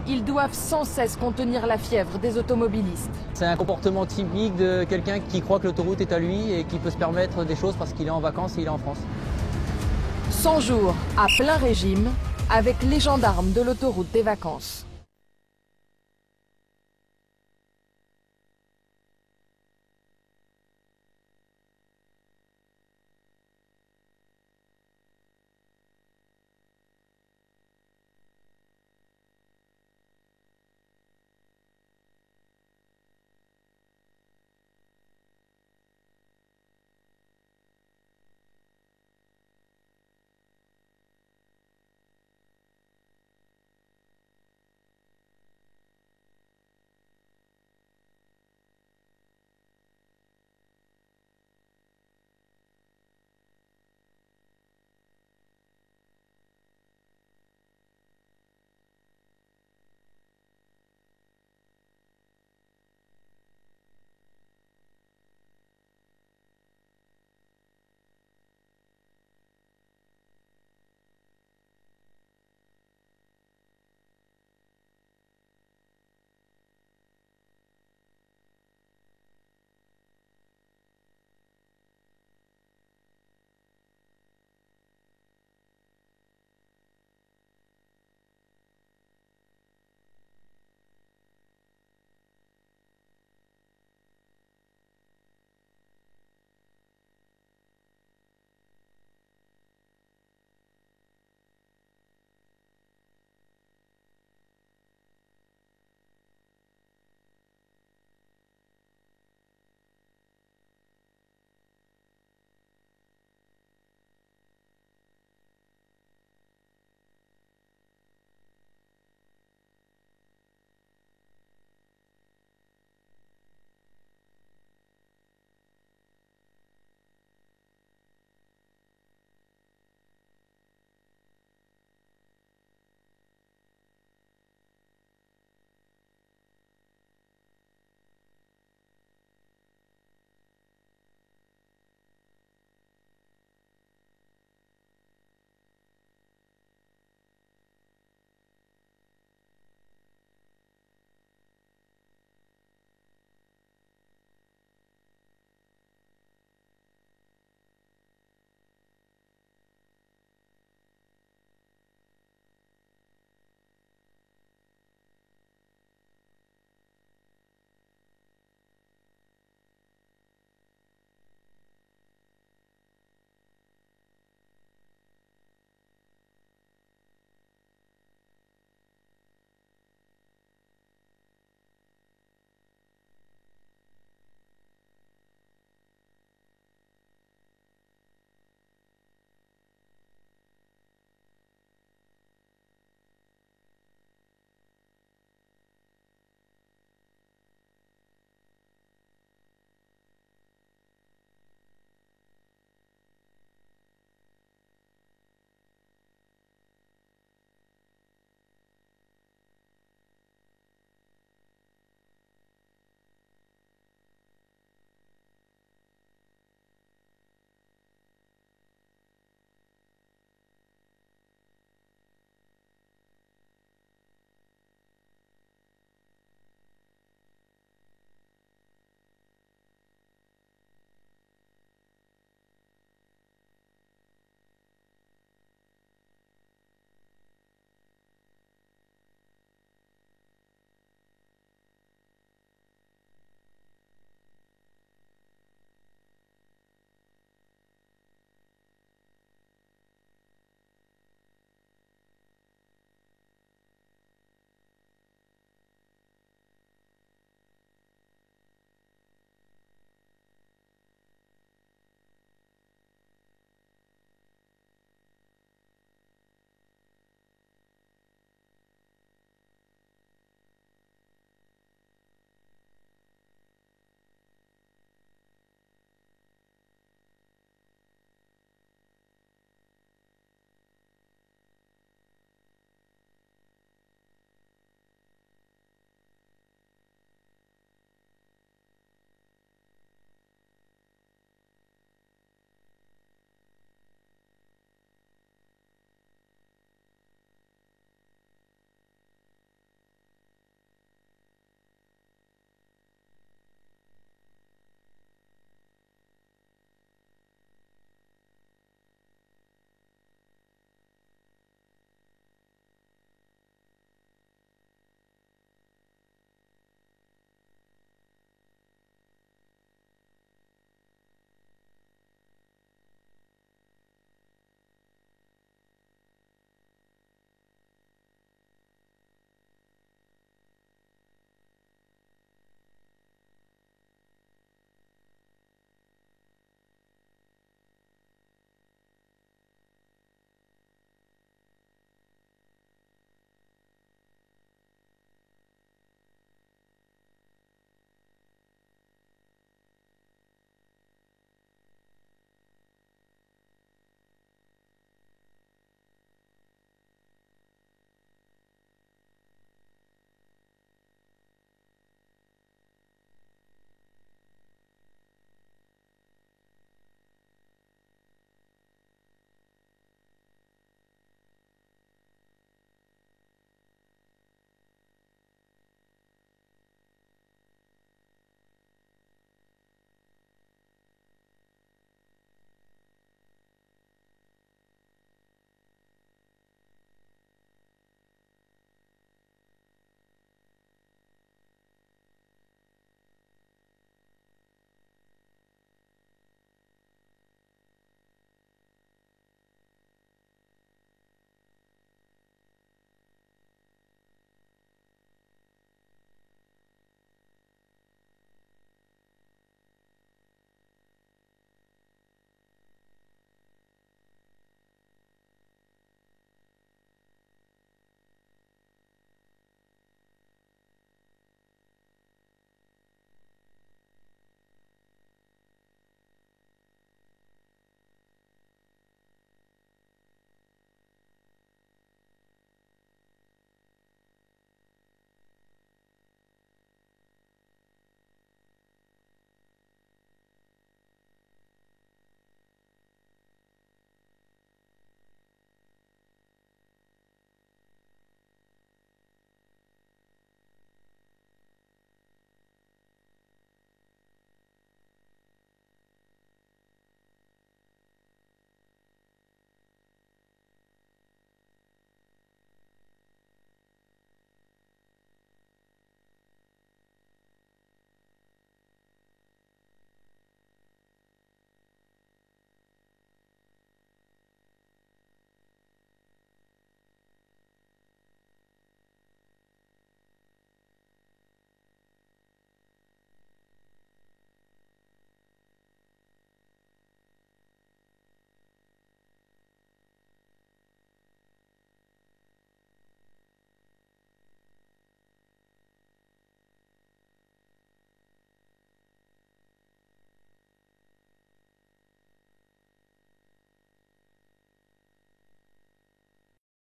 ils doivent sans cesse contenir la fièvre des automobilistes. C'est un comportement typique de quelqu'un qui croit que l'autoroute est à lui et qui peut se permettre des choses parce qu'il est en vacances et il est en France. 100 jours à plein régime avec les gendarmes de l'autoroute des vacances.